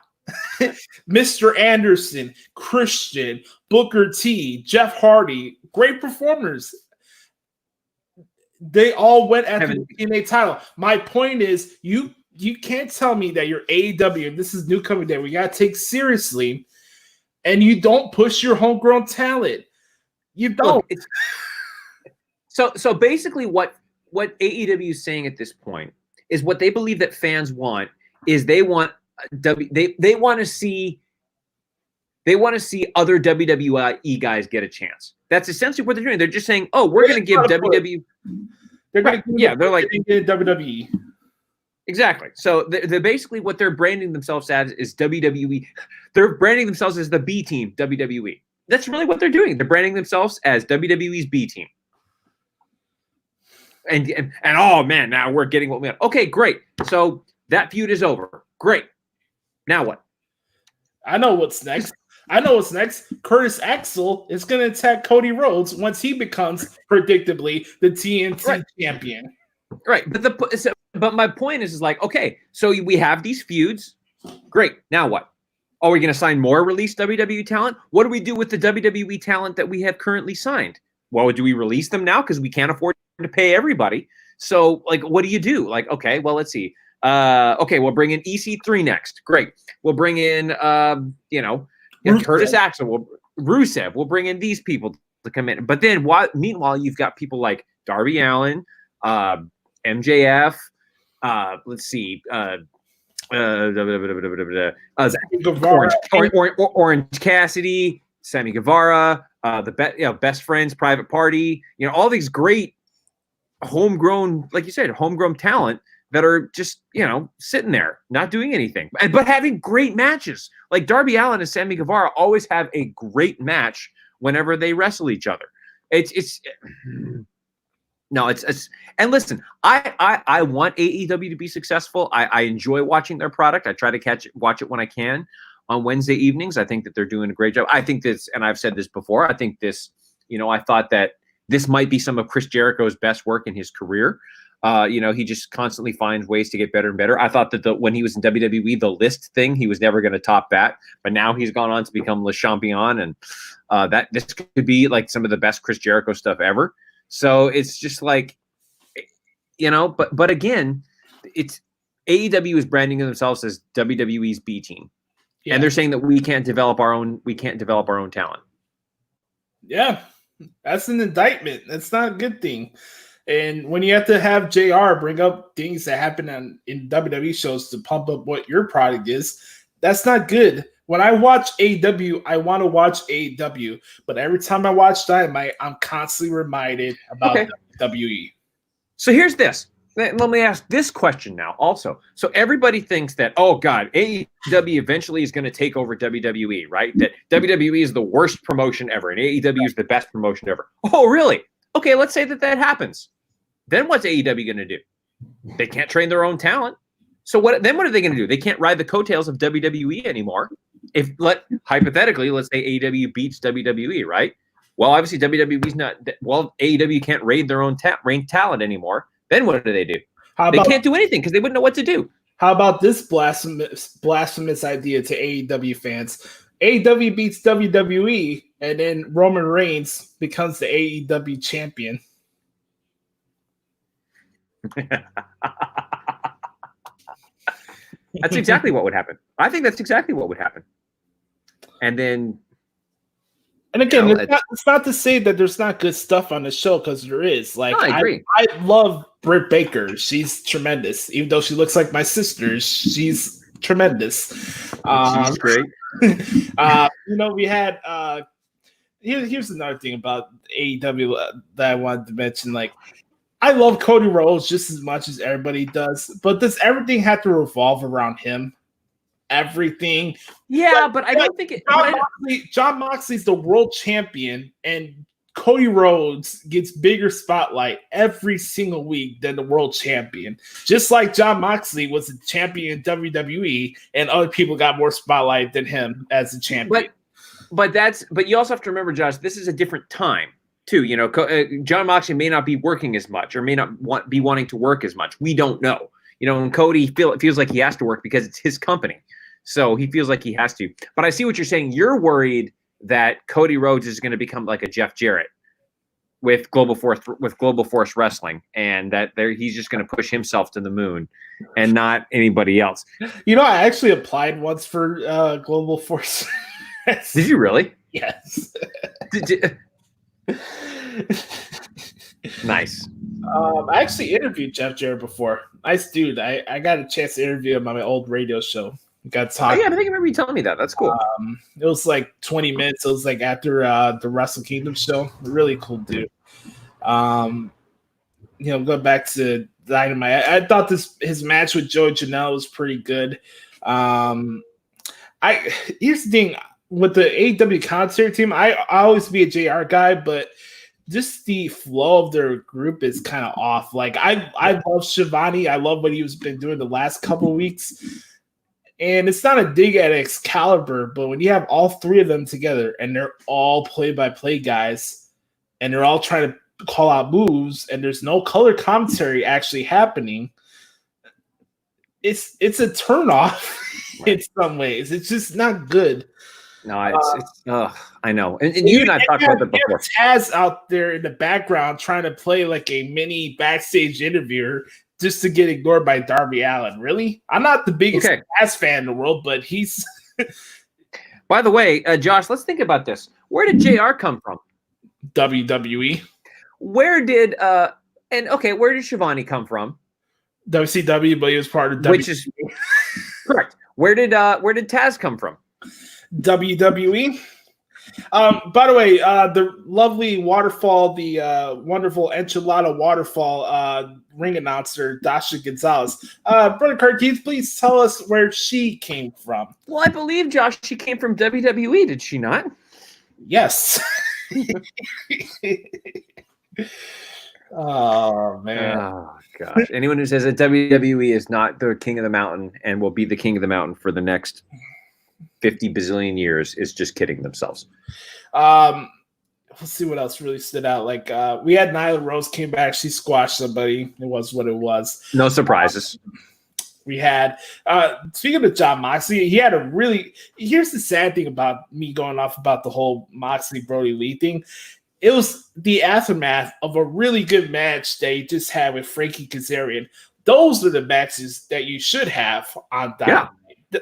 Mr. Anderson, Christian, Booker T, Jeff Hardy, great performers. They all went after the TNA title. My point is, you can't tell me that you're AEW, this is newcomer day, we got to take seriously, and you don't push your homegrown talent. You don't. Look, so basically what AEW is saying at this point is what they believe that fans want is they want to see other WWE guys get a chance. That's essentially what they're doing. They're just saying, "Oh, we're going to give WWE." They're going to they're like WWE. Exactly. So they're basically what they're branding themselves as is WWE. They're branding themselves as the B team, WWE. That's really what they're doing. They're branding themselves as WWE's B team. And oh man, now we're getting what we want. Okay, great. So that feud is over. Great. Now what? I know what's next. Curtis Axel is going to attack Cody Rhodes once he becomes predictably the TNT champion. Right. But my point is like, okay, so we have these feuds. Great. Now what? Are we going to sign more released WWE talent? What do we do with the WWE talent that we have currently signed? Well, do we release them now because we can't afford to pay everybody? So, like, what do you do? Like, okay, well, let's see. Okay, we'll bring in EC3 next. Great. We'll bring in, Curtis Axel. Rusev. We'll bring in these people to come in. But then, meanwhile, you've got people like Darby Allin, MJF. Let's see. Orange Cassidy, Sammy Guevara, Best Friends, Private Party. All these great homegrown, like you said, homegrown talent that are just, sitting there, not doing anything, but having great matches. Like Darby Allin and Sammy Guevara always have a great match whenever they wrestle each other. It's and listen, I want AEW to be successful. I enjoy watching their product. I try to watch it when I can on Wednesday evenings. I think that they're doing a great job. I think this, and I've said this before, I think this, I thought that this might be some of Chris Jericho's best work in his career. He just constantly finds ways to get better and better. I thought that when he was in WWE, the list thing, he was never going to top that. But now he's gone on to become Le Champion, and that this could be like some of the best Chris Jericho stuff ever. So it's just like, but again, it's AEW is branding themselves as WWE's B team, and they're saying that we can't develop our own talent. Yeah, that's an indictment. That's not a good thing. And when you have to have JR bring up things that happen in WWE shows to pump up what your product is, that's not good. When I watch AEW, I want to watch AEW, but every time I watch Dynamite, I'm constantly reminded about WWE. So here's this. Let me ask this question now also. So everybody thinks that, oh God, AEW eventually is going to take over WWE, right? That WWE is the worst promotion ever and AEW is the best promotion ever. Oh, really? Okay, let's say that happens. Then what's AEW going to do? They can't train their own talent. So what are they going to do? They can't ride the coattails of WWE anymore. Hypothetically, let's say AEW beats WWE, right? Well, obviously WWE's not. Well, AEW can't raid their own ranked talent anymore. Then what do? They can't do anything because they wouldn't know what to do. How about this blasphemous idea to AEW fans? AEW beats WWE, and then Roman Reigns becomes the AEW champion. That's exactly what would happen. I think that's exactly what would happen. And then, and again, it's not to say that there's not good stuff on the show, because there is. Like, I agree. I love Britt Baker. She's tremendous. Even though she looks like my sister, she's tremendous. She's great. We had here's another thing about AEW that I wanted to mention. Like, I love Cody Rhodes just as much as everybody does, but does everything have to revolve around him? Everything. Yeah, but I don't think it. Jon Moxley's the world champion, and Cody Rhodes gets bigger spotlight every single week than the world champion. Just like Jon Moxley was the champion in WWE, and other people got more spotlight than him as the champion. But you also have to remember, Josh, this is a different time too. Jon Moxley may not be working as much, or may not be wanting to work as much. We don't know. And Cody feels like he has to work because it's his company. So he feels like he has to. But I see what you're saying. You're worried that Cody Rhodes is going to become like a Jeff Jarrett with Global Force Wrestling, and that he's just going to push himself to the moon and not anybody else. I actually applied once for Global Force. Did you really? Yes. Nice. I actually interviewed Jeff Jarrett before. Nice dude. I got a chance to interview him on my old radio show. Got talking. Oh, yeah, I think I remember you telling me that. That's cool. It was like 20 minutes. It was like after the Wrestle Kingdom show. Really cool dude. Going back to Dynamite, I thought his match with Joey Janela was pretty good. Here's the thing with the AEW commentary team. I always be a JR guy, but just the flow of their group is kind of off. Like, I love Shivani. I love what he's been doing the last couple of weeks. And it's not a dig at Excalibur, but when you have all three of them together and they're all play-by-play guys and they're all trying to call out moves and there's no color commentary actually happening, it's a turnoff in some ways. It's just not good. No, I know. And you and I talked about that before. Taz out there in the background trying to play like a mini backstage interviewer just to get ignored by Darby Allin. Really? I'm not the biggest Taz fan in the world, but he's. By the way, Josh, let's think about this. Where did JR come from? WWE. Where did where did Shivani come from? WCW, but he was part of WWE. Which is correct. Where did Taz come from? WWE. By the way, the lovely waterfall, the wonderful enchilada waterfall ring announcer, Dasha Gonzalez. Brother Kurt, can you please tell us where she came from? Well, I believe, Josh, she came from WWE, did she not? Yes. Oh, man. Oh, gosh. Anyone who says that WWE is not the king of the mountain and will be the king of the mountain for the next 50 bazillion years is just kidding themselves. Let's see what else really stood out. Like we had Nyla Rose came back. She squashed somebody. It was what it was. No surprises. We had speaking of Jon Moxley, he had a really. Here's the sad thing about me going off about the whole Moxley Brodie Lee thing. It was the aftermath of a really good match that he just had with Frankie Kazarian. Those are the matches that you should have on Dynamite. Yeah.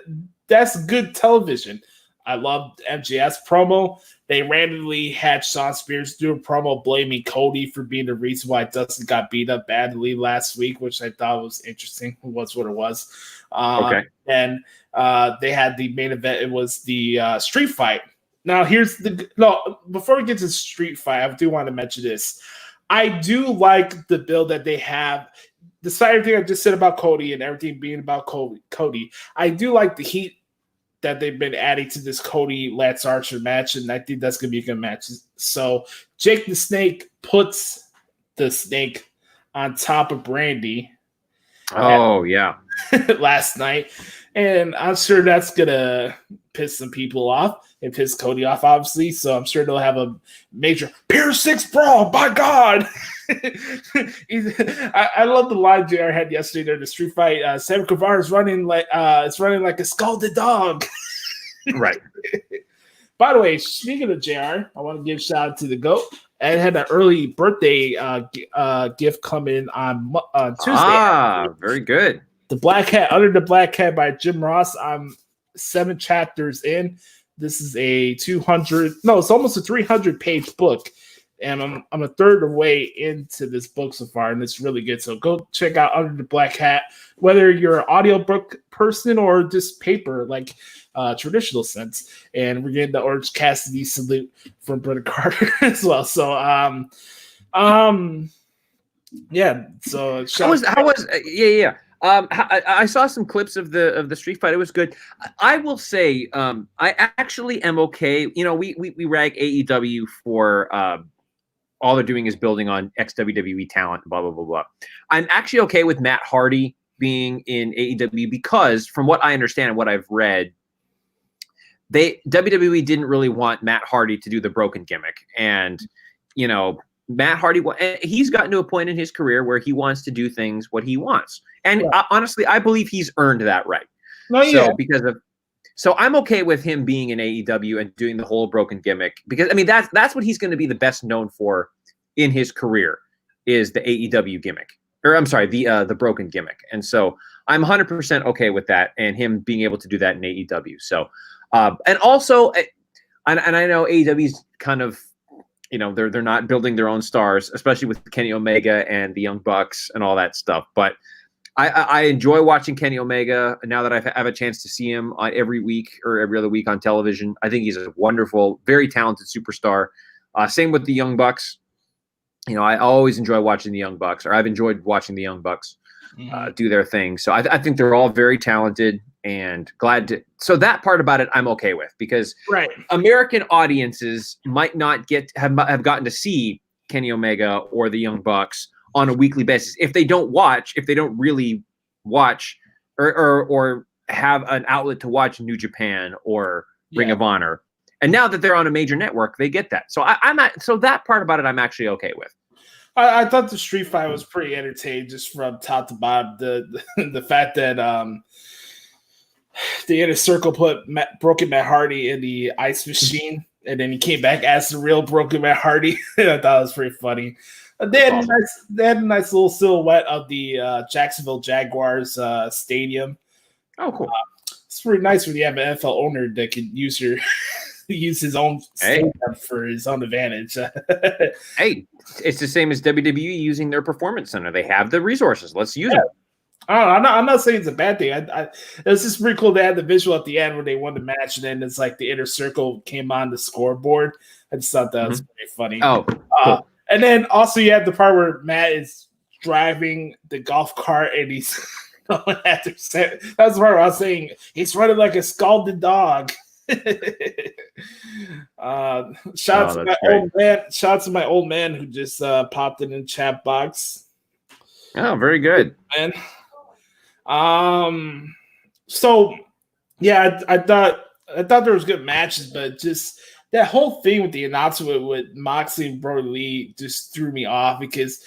That's good television. I loved MJS promo. They randomly had Shawn Spears do a promo blaming Cody for being the reason why Dustin got beat up badly last week, which I thought was interesting. It was what it was. Okay. And they had the main event. It was the street fight. Now, before we get to the street fight, I do want to mention this. I do like the build that they have. Despite everything I just said about Cody and everything being about Cody, I do like the heat that they've been adding to this Cody Lance Archer match, and I think that's going to be a good match. So Jake the Snake puts the snake on top of Brandy. Oh, yeah. Last night. And I'm sure that's going to piss some people off. It pissed Cody off, obviously. So I'm sure they'll have a major Pier 6 brawl. By God. I love the line JR had yesterday during the street fight. Sam Guevara is running like a scalded dog. Right. By the way, speaking of JR, I want to give a shout out to the GOAT. I had an early birthday gift come in on Tuesday. Ah, very good. The Black Hat, Under the Black Hat by Jim Ross. I'm 7 chapters in. This is it's almost a 300-page book. And I'm a third of the way into this book so far, and it's really good. So go check out Under the Black Hat, whether you're an audiobook person or just paper, like traditional sense. And we're getting the Orange Cassidy salute from Brother Carter as well. So yeah. So I saw some clips of the street fight. It was good. I will say, I actually am okay. You know, we rag AEW for all they're doing is building on ex-WWE talent, blah, blah, blah, blah. I'm actually okay with Matt Hardy being in AEW because from what I understand and what I've read, WWE didn't really want Matt Hardy to do the broken gimmick. And, you know, Matt Hardy, he's gotten to a point in his career where he wants to do things what he wants. And honestly, I believe he's earned that right. So I'm okay with him being in AEW and doing the whole broken gimmick because I mean that's what he's going to be the best known for in his career is the AEW gimmick, or I'm sorry, the broken gimmick. And so I'm 100% okay with that and him being able to do that in AEW. So and also, and I know AEW's kind of, you know, they're not building their own stars, especially with Kenny Omega and the Young Bucks and all that stuff, but I enjoy watching Kenny Omega now that I have a chance to see him every week or every other week on television. I think he's a wonderful, very talented superstar. Same with the Young Bucks. You know, I always enjoy watching the Young Bucks, or I've enjoyed watching the Young Bucks do their thing. So I think they're all very talented and glad to. So that part about it, I'm okay with because American audiences might not have gotten to see Kenny Omega or the Young Bucks on a weekly basis. If they don't really watch or have an outlet to watch New Japan or Ring of Honor. And now that they're on a major network, they get that. So so that part about it, I'm actually okay with. I thought the street fight was pretty entertaining just from top to bottom. The fact that the Inner Circle put Broken Matt Hardy in the ice machine and then he came back as the real Broken Matt Hardy. I thought it was pretty funny. They had a nice little silhouette of the Jacksonville Jaguars stadium. Oh, cool. It's pretty nice when you have an NFL owner that can use his own stadium for his own advantage. Hey, it's the same as WWE using their performance center. They have the resources. Let's use them. I'm not saying it's a bad thing. It was just pretty cool. They had the visual at the end where they won the match, and then it's like the inner circle came on the scoreboard. I just thought that was pretty funny. Oh, cool. And then also you have the part where Matt is driving the golf cart and he's going after Sam. That's the part where I was saying he's running like a scalded dog. Shots to my old man who just popped in the chat box. Oh, very good. Man. So yeah, I thought there was good matches, but just that whole thing with the announcement with Moxley and Brodie Lee just threw me off because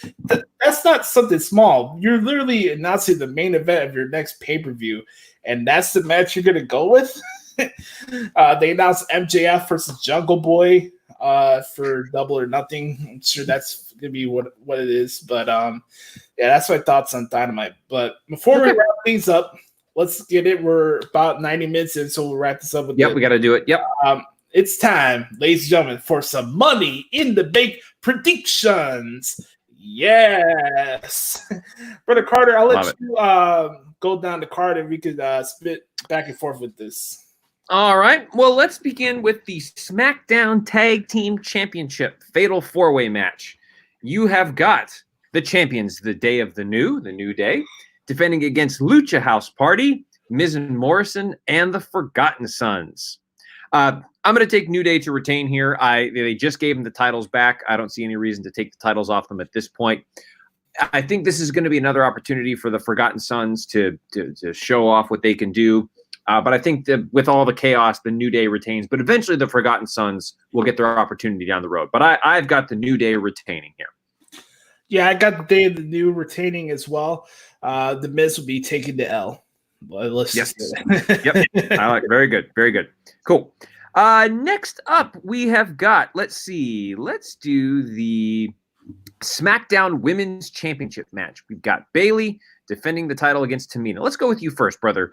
that's not something small. You're literally announcing the main event of your next pay-per-view, and that's the match you're going to go with? They announced MJF versus Jungle Boy for Double or Nothing. I'm sure that's going to be what it is. But, yeah, that's my thoughts on Dynamite. But before we wrap things up, let's get it. We're about 90 minutes in, so we'll wrap this up with we got to do it. Yep. It's time, ladies and gentlemen, for some money in the bank predictions. Yes. Brother Carter, I'll let you go down the card and we could spit back and forth with this. All right. Well, let's begin with the SmackDown Tag Team Championship Fatal 4-Way match. You have got the champions, the Day of the New Day, defending against Lucha House Party, Miz and Morrison, and the Forgotten Sons. I'm going to take New Day to retain here. They just gave them the titles back. I don't see any reason to take the titles off them at this point. I think this is going to be another opportunity for the Forgotten Sons to show off what they can do. But I think that with all the chaos, the New Day retains. But eventually the Forgotten Sons will get their opportunity down the road. But I've got the New Day retaining here. Yeah, I got the Day of the New retaining as well. The Miz will be taking the L. Yes. Yep. I like. Very good. Very good. Cool. Next up, we have got, let's do the SmackDown Women's Championship match. We've got Bayley defending the title against Tamina. Let's go with you first, brother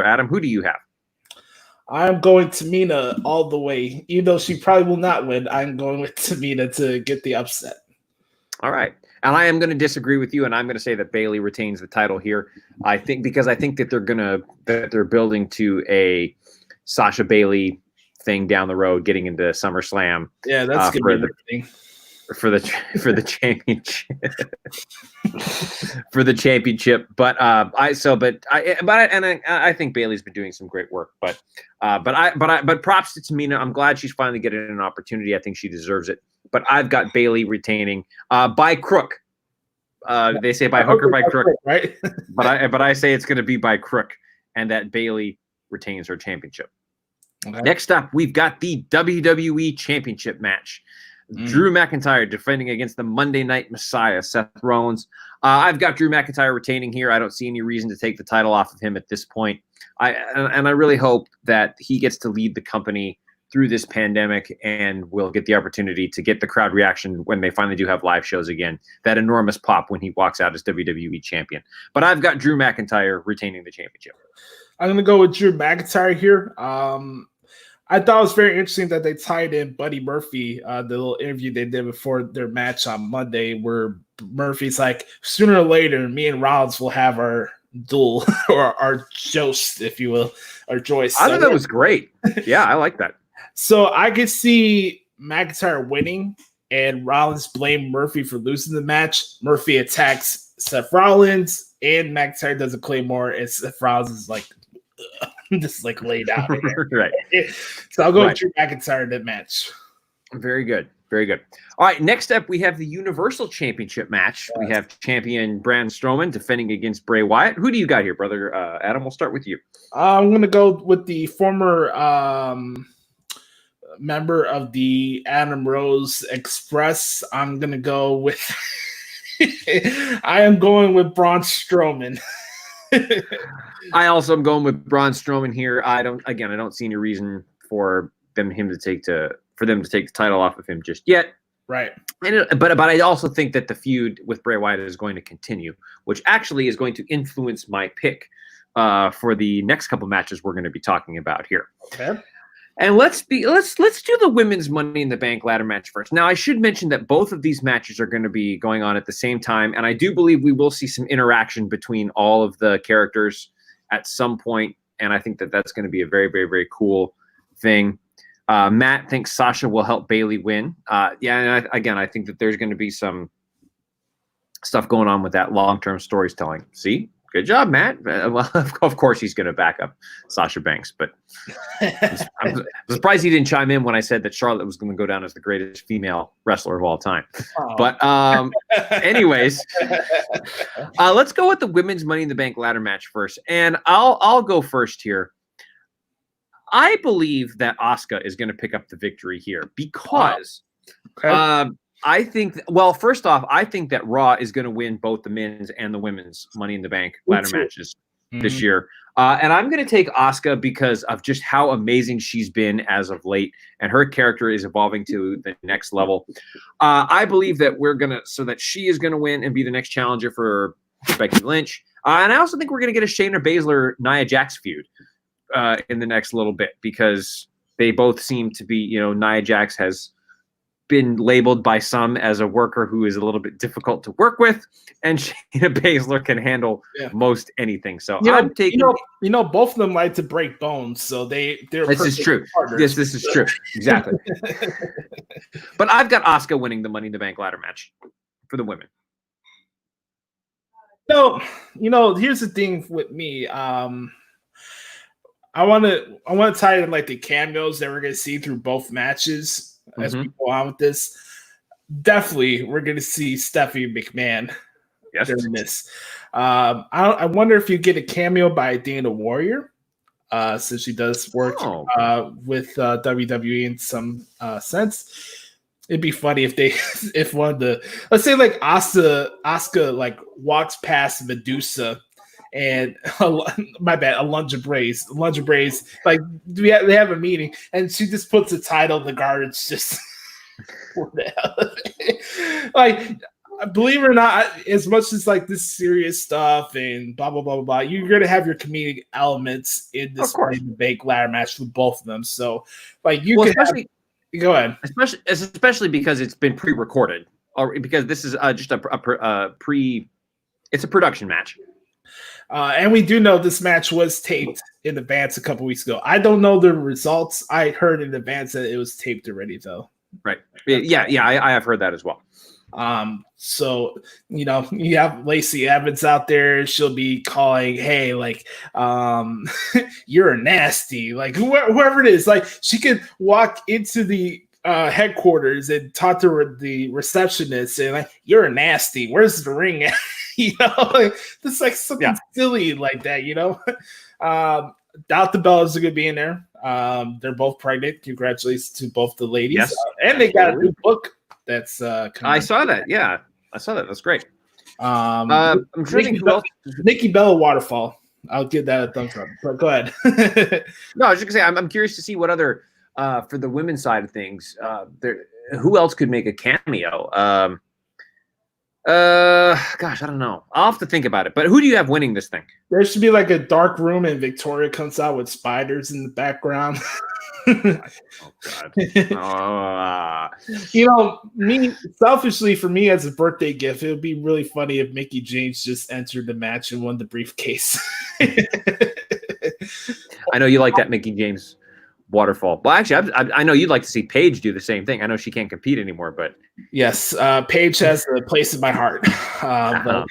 Adam. Who do you have? I'm going Tamina all the way. Even though she probably will not win, I'm going with Tamina to get the upset. All right. And I am going to disagree with you, and I'm going to say that Bayley retains the title here. I think that they're building to a Sasha Bayley thing down the road, getting into SummerSlam. Yeah, that's gonna be the thing. For the championship. For the championship. But I think Bayley's been doing some great work. But props to Tamina. I'm glad she's finally getting an opportunity. I think she deserves it. But I've got Bayley retaining by crook. They say by hook or by crook, right? but I say it's going to be by crook, and that Bayley retains her championship. Okay. Next up, we've got the WWE Championship match. Drew McIntyre defending against the Monday Night Messiah, Seth Rollins. I've got Drew McIntyre retaining here. I don't see any reason to take the title off of him at this point. I really hope that he gets to lead the company through this pandemic and will get the opportunity to get the crowd reaction when they finally do have live shows again. That enormous pop when he walks out as WWE champion. But I've got Drew McIntyre retaining the championship. I'm going to go with Drew McIntyre here. I thought it was very interesting that they tied in Buddy Murphy, the little interview they did before their match on Monday, where Murphy's like, sooner or later, me and Rollins will have our duel or our joust, if you will, or joist. I thought that was great. Yeah, I like that. So I could see McIntyre winning and Rollins blame Murphy for losing the match. Murphy attacks Seth Rollins and McIntyre does a Claymore, and Seth Rollins is like, just like laid out. Right. So I'll go with Drew McIntyre in that match. Very good. Very good. All right. Next up, we have the Universal Championship match. We have champion Braun Strowman defending against Bray Wyatt. Who do you got here, brother Adam? We'll start with you. I'm going to go with the former member of the Adam Rose Express. I'm going to go with I am going with Braun Strowman. I also am going with Braun Strowman here. I don't see any reason for them to take the title off of him just yet. Right. But I also think that the feud with Bray Wyatt is going to continue, which actually is going to influence my pick for the next couple matches we're going to be talking about here. Okay. And let's do the women's Money in the Bank ladder match first. Now, I should mention that both of these matches are going to be going on at the same time, and I do believe we will see some interaction between all of the characters at some point, and I think that that's going to be a very, very, very cool thing. Matt thinks Sasha will help Bayley win. And I think that there's going to be some stuff going on with that long-term storytelling. See? Good job, Matt. Well, of course he's going to back up Sasha Banks, but I'm surprised he didn't chime in when I said that Charlotte was going to go down as the greatest female wrestler of all time. Oh. But anyways, let's go with the women's Money in the Bank ladder match first, and I'll go first here. I believe that Asuka is going to pick up the victory here because I think, first off, I think that Raw is going to win both the men's and the women's Money in the Bank ladder matches this year. And I'm going to take Asuka because of just how amazing she's been as of late, and her character is evolving to the next level. I believe that that she is going to win and be the next challenger for Becky Lynch. And I also think we're going to get a Shayna Baszler, Nia Jax feud in the next little bit, because they both seem to be, Nia Jax has been labeled by some as a worker who is a little bit difficult to work with, and Shayna Baszler can handle most anything. So I'm taking, both of them like to break bones, so they're. This is true. This is true. Exactly. But I've got Asuka winning the Money in the Bank ladder match for the women. Here's the thing with me. I want to tie in like the cameos that we're going to see through both matches as we go on with this. Definitely, we're going to see Stephanie McMahon during this. I wonder if you get a cameo by Dana Warrior, since she does work with WWE in some sense. It'd be funny if one of the, let's say like Asuka like walks past Medusa. And Alundra Braze, like they have a meeting, and she just puts a title in the garbage. Just what the hell? Like, believe it or not, as much as like this serious stuff and blah blah blah blah blah, you're gonna have your comedic elements in this Bank ladder match with both of them. So, like, go ahead, especially because it's been pre-recorded, or because this is just it's a production match. And we do know this match was taped in advance a couple weeks ago. I don't know the results. I heard in advance that it was taped already, though. Right. Yeah. I have heard that as well. So, you have Lacey Evans out there. She'll be calling, hey, like, you're nasty. Like, whoever it is, like, she could walk into the headquarters and talk to the receptionist and like, you're nasty. Where's the ring at? Like this, like something silly like that. Doubt the Bellas are gonna be in there. They're both pregnant. Congratulations to both the ladies. Yes, and they got a new book. That's I saw that. Yeah, I saw that. That's great. I'm trying to think who else. Nikki Bella Waterfall. I'll give that a thumbs up. But go ahead. No, I was just gonna say I'm curious to see what other for the women's side of things. Who else could make a cameo? Gosh, I don't know. I'll have to think about it. But who do you have winning this thing? There should be like a dark room and Victoria comes out with spiders in the background. Oh God. Selfishly for me as a birthday gift, it would be really funny if Mickie James just entered the match and won the briefcase. I know you like that Mickie James waterfall. Well, actually, I know you'd like to see Paige do the same thing. I know she can't compete anymore, but yes, Paige has a place in my heart. But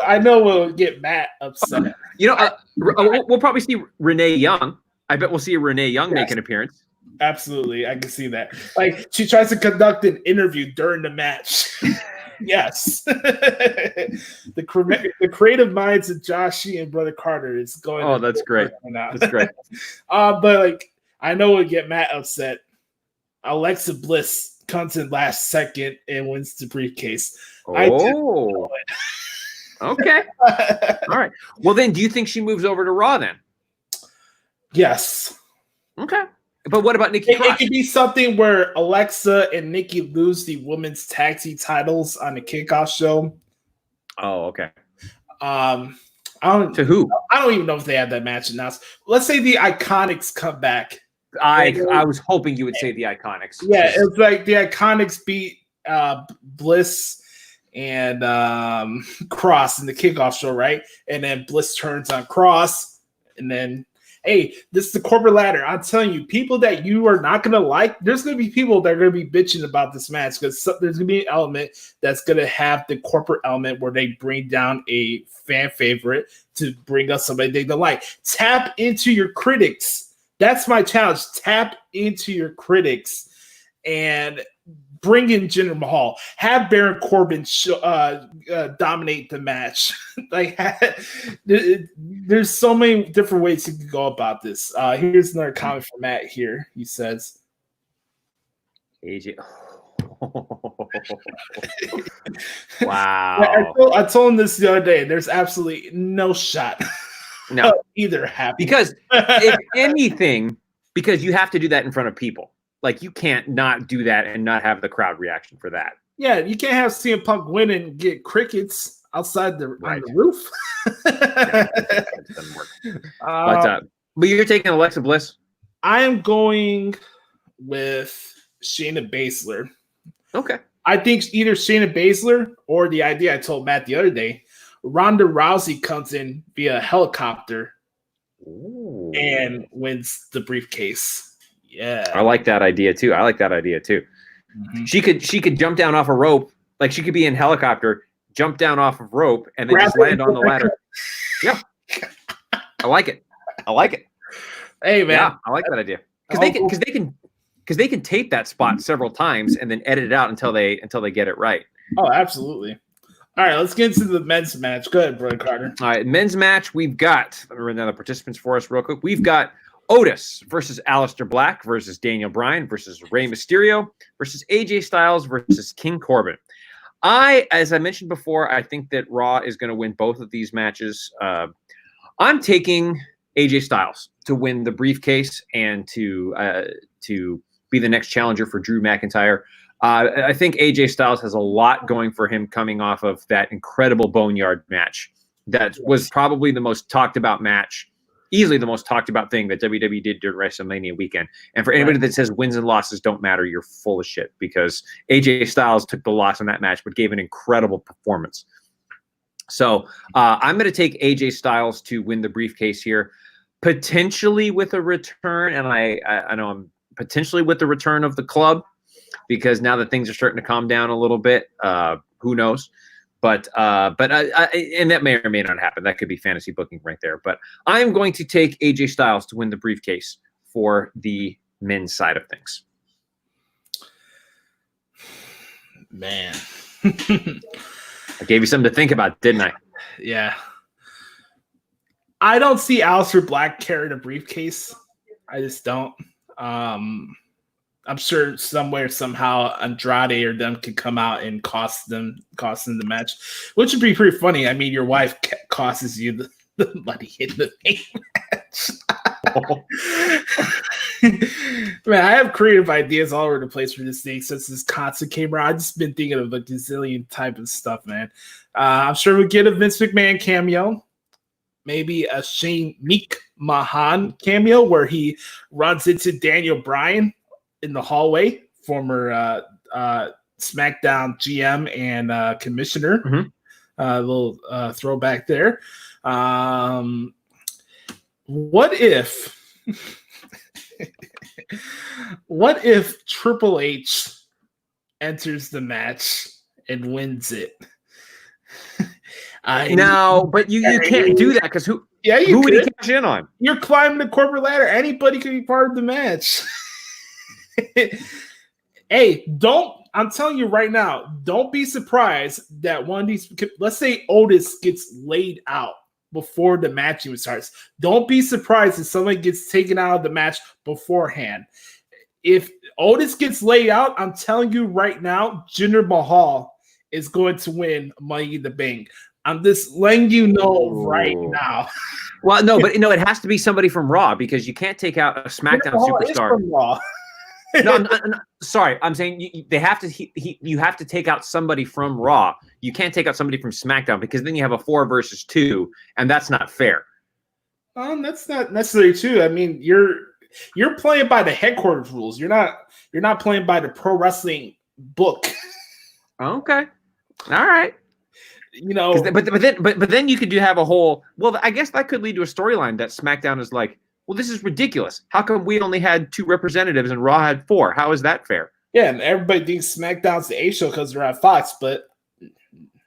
I know we'll get Matt upset. We'll probably see Renee Young. I bet we'll see Renee Young make an appearance. Absolutely, I can see that. Like she tries to conduct an interview during the match. Yes, the creative minds of Joshie and Brother Carter is going. Oh, that's great. That's great. But like, I know we'll get Matt upset. Alexa Bliss comes in last second and wins the briefcase. Oh, okay. All right. Well, then, do you think she moves over to Raw then? Yes. Okay. But what about Nikki Cross? It could be something where Alexa and Nikki lose the women's tag team titles on the kickoff show. Oh, okay. I don't To who? I don't even know if they had that match announced. Let's say the Iconics come back. I was hoping you would say the Iconics. Yeah, it's like the Iconics beat Bliss and Kross in the kickoff show, right? And then Bliss turns on Kross, and then hey, this is the corporate ladder. I'm telling you, people that you are not gonna like, there's gonna be people that are gonna be bitching about this match because there's gonna be an element that's gonna have the corporate element where they bring down a fan favorite to bring us somebody they don't like. Tap into your critics. That's my challenge. Tap into your critics and bring in Jinder Mahal. Have Baron Corbin dominate the match. Like, there's so many different ways you can go about this. Here's another comment from Matt here. He says, AJ. Wow. I told him this the other day. There's absolutely no shot. No. Either happen. Because if anything, because you have to do that in front of people. Like, you can't not do that and not have the crowd reaction for that. Yeah, you can't have CM Punk win and get crickets outside the, on the roof. Yeah, that doesn't work. But you're taking Alexa Bliss? I am going with Shayna Baszler. Okay. I think either Shayna Baszler or the idea I told Matt the other day, Ronda Rousey comes in via helicopter and wins the briefcase. Yeah, I like that idea too. Mm-hmm. She could jump down off a rope, like she could be in helicopter, jump down off of rope, and then just land on the ladder. Yeah, I like it. Hey man, yeah, I like that idea because they can tape that spot several times and then edit it out until they get it right. Oh, absolutely. All right, let's get into the men's match. Go ahead, Brother Carter. All right, men's match. We've got, let me run down the participants for us real quick. We've got Otis versus Aleister Black versus Daniel Bryan versus Rey Mysterio versus AJ Styles versus King Corbin. As I mentioned before, I think that Raw is going to win both of these matches. I'm taking AJ Styles to win the briefcase and to be the next challenger for Drew McIntyre. I think AJ Styles has a lot going for him coming off of that incredible Boneyard match. That was probably the most talked about match, easily the most talked about thing that WWE did during WrestleMania weekend. And for anybody that says wins and losses don't matter, you're full of shit, because AJ Styles took the loss in that match but gave an incredible performance. So I'm going to take AJ Styles to win the briefcase here, potentially with a return. And I know I'm potentially with the return of the club, because now that things are starting to calm down a little bit, who knows? But and that may or may not happen. That could be fantasy booking right there. But I'm going to take AJ Styles to win the briefcase for the men's side of things. Man. I gave you something to think about, didn't I? Yeah. I don't see Aleister Black carrying a briefcase. I just don't. I'm sure somewhere, somehow, Andrade or them could come out and cost them the match, which would be pretty funny. I mean, your wife costs you the money in the main match. Man, I have creative ideas all over the place for this thing since this concert came around. I've just been thinking of a gazillion type of stuff, man. I'm sure we'll get a Vince McMahon cameo. Maybe a Shane McMahon cameo where he runs into Daniel Bryan in the hallway, former SmackDown GM and commissioner. Mm-hmm. A little throwback there. What if Triple H enters the match and wins it? But you can't do that, because who would he cash in on? You're climbing the corporate ladder. Anybody can be part of the match. Hey, I'm telling you right now, don't be surprised that one of these, let's say Otis gets laid out before the match even starts. Don't be surprised if somebody gets taken out of the match beforehand. If Otis gets laid out, I'm telling you right now, Jinder Mahal is going to win Money in the Bank. I'm just letting you know right now. Well, no, but it has to be somebody from Raw because you can't take out a SmackDown superstar. From Raw. No, I'm sorry. I'm saying they have to. You have to take out somebody from Raw. You can't take out somebody from SmackDown because then you have a 4 versus 2, and that's not fair. That's not necessarily true. I mean, you're playing by the headquarters rules. You're not playing by the pro wrestling book. Okay, all right. But then you could have a whole. Well, I guess that could lead to a storyline that SmackDown is like, well, this is ridiculous. How come we only had 2 representatives and Raw had 4? How is that fair? Yeah, and everybody thinks SmackDown's the A show because they're at Fox, but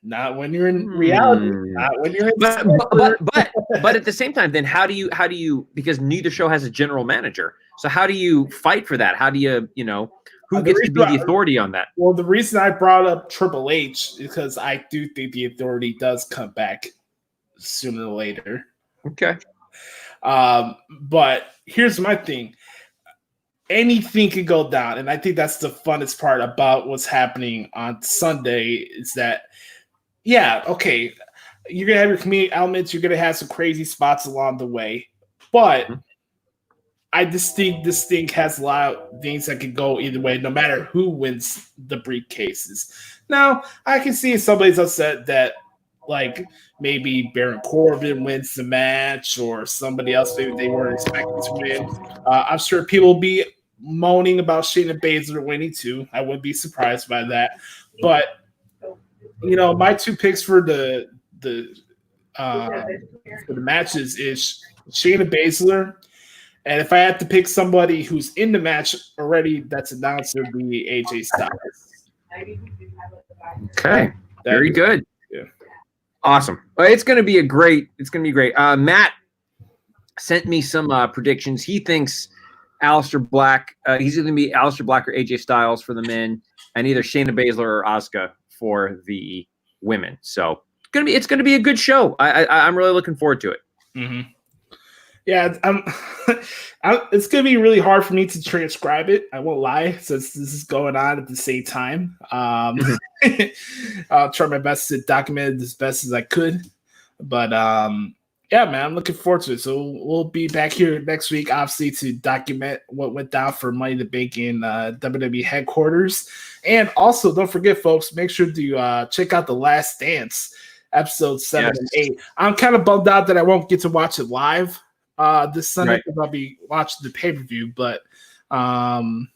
not when you're in reality. Not when you're in. But at the same time, then how do you? Because neither show has a general manager. So how do you fight for that? How do you who gets to be the authority on that? Well, the reason I brought up Triple H is because I do think the authority does come back sooner or later. Okay. But here's my thing. Anything can go down, and I think that's the funnest part about what's happening on Sunday is that, yeah, okay, you're gonna have your community elements, you're gonna have some crazy spots along the way, but I just think this thing has a lot of things that can go either way, no matter who wins the briefcases. Now, I can see somebody's upset that, like, maybe Baron Corbin wins the match or somebody else maybe they weren't expecting to win. I'm sure people will be moaning about Shayna Baszler winning too. I wouldn't be surprised by that. But, my 2 picks for the matches is Shayna Baszler. And if I had to pick somebody who's in the match already that's announced, it would be AJ Styles. Okay. Very good. Yeah. Awesome. Well, it's going to be great. Matt sent me some predictions. He thinks Aleister Black, he's either going to be Aleister Black or AJ Styles for the men, and either Shayna Baszler or Asuka for the women. So it's going to be a good show. I'm really looking forward to it. Mm-hmm. Yeah, it's going to be really hard for me to transcribe it. I won't lie, since this is going on at the same time. I'll try my best to document it as best as I could. But, yeah, man, I'm looking forward to it. So we'll be back here next week, obviously, to document what went down for Money in the Bank in WWE headquarters. And also, don't forget, folks, make sure to check out The Last Dance, episodes 7 and 8. I'm kind of bummed out that I won't get to watch it live this Sunday because I'll be watching the pay-per-view. But, man,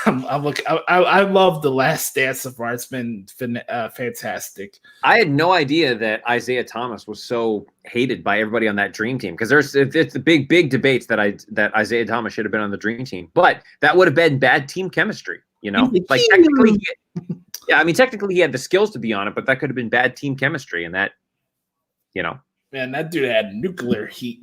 I'm looking. I love The Last Dance so far. It's been fantastic. I had no idea that Isaiah Thomas was so hated by everybody on that Dream Team because it's the big debates that Isaiah Thomas should have been on the Dream Team, but that would have been bad team chemistry. Like technically, technically he had the skills to be on it, but that could have been bad team chemistry, and that, Man, that dude had nuclear heat.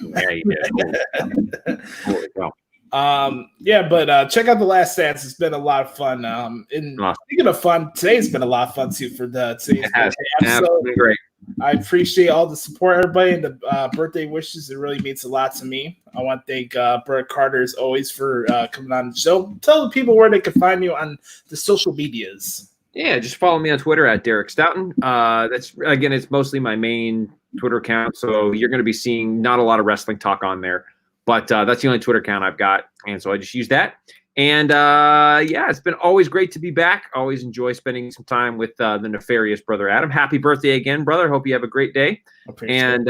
Yeah, he did. Holy cow. But check out The Last Dance. It's been a lot of fun. Speaking of fun, today's been a lot of fun too for today's episode. Been great. I appreciate all the support, everybody, and the birthday wishes. It really means a lot to me. I want to thank Brett Carter as always for coming on the show. Tell the people where they can find you on the social medias. Yeah, just follow me on Twitter at Derek Stoughton. It's mostly my main Twitter account, so you're going to be seeing not a lot of wrestling talk on there. But that's the only Twitter account I've got, and so I just use that. And, it's been always great to be back. Always enjoy spending some time with the nefarious Brother Adam. Happy birthday again, brother. Hope you have a great day. And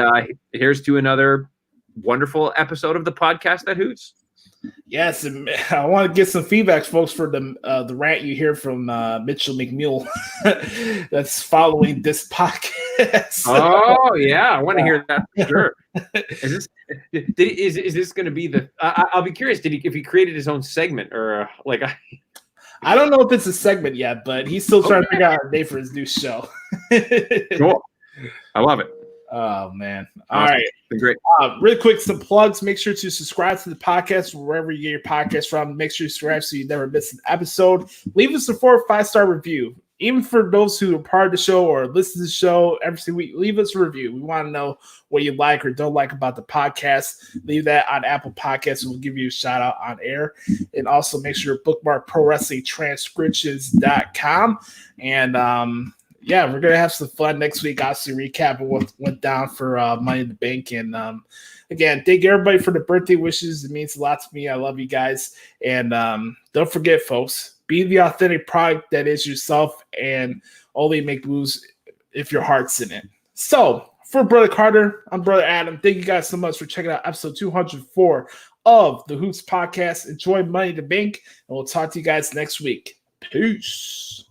here's to another wonderful episode of the podcast that Hoots. Yes, and I want to get some feedback, folks, for the rant you hear from Mitchell McMule that's following this podcast. Oh yeah, I want to hear that for sure. Is this going to be the? I'll be curious. If he created his own segment or I don't know if it's a segment yet, but he's still trying to figure out a name for his new show. Cool, I love it. Oh man! Awesome. All right, been great. Really quick, some plugs. Make sure to subscribe to the podcast wherever you get your podcast from. Make sure you subscribe so you never miss an episode. Leave us a 4 or 5-star review. Even for those who are part of the show or listen to the show every single week, leave us a review. We want to know what you like or don't like about the podcast. Leave that on Apple Podcasts, and we'll give you a shout out on air. And also make sure to bookmark ProWrestlingTranscriptions.com. And yeah, we're gonna have some fun next week. Obviously, recap of what went down for Money in the Bank, and again, thank everybody for the birthday wishes. It means a lot to me. I love you guys, and don't forget, folks, be the authentic product that is yourself, and only make moves if your heart's in it. So, for Brother Carter, I'm Brother Adam. Thank you guys so much for checking out episode 204 of the Hoots Podcast. Enjoy Money in the Bank, and we'll talk to you guys next week. Peace.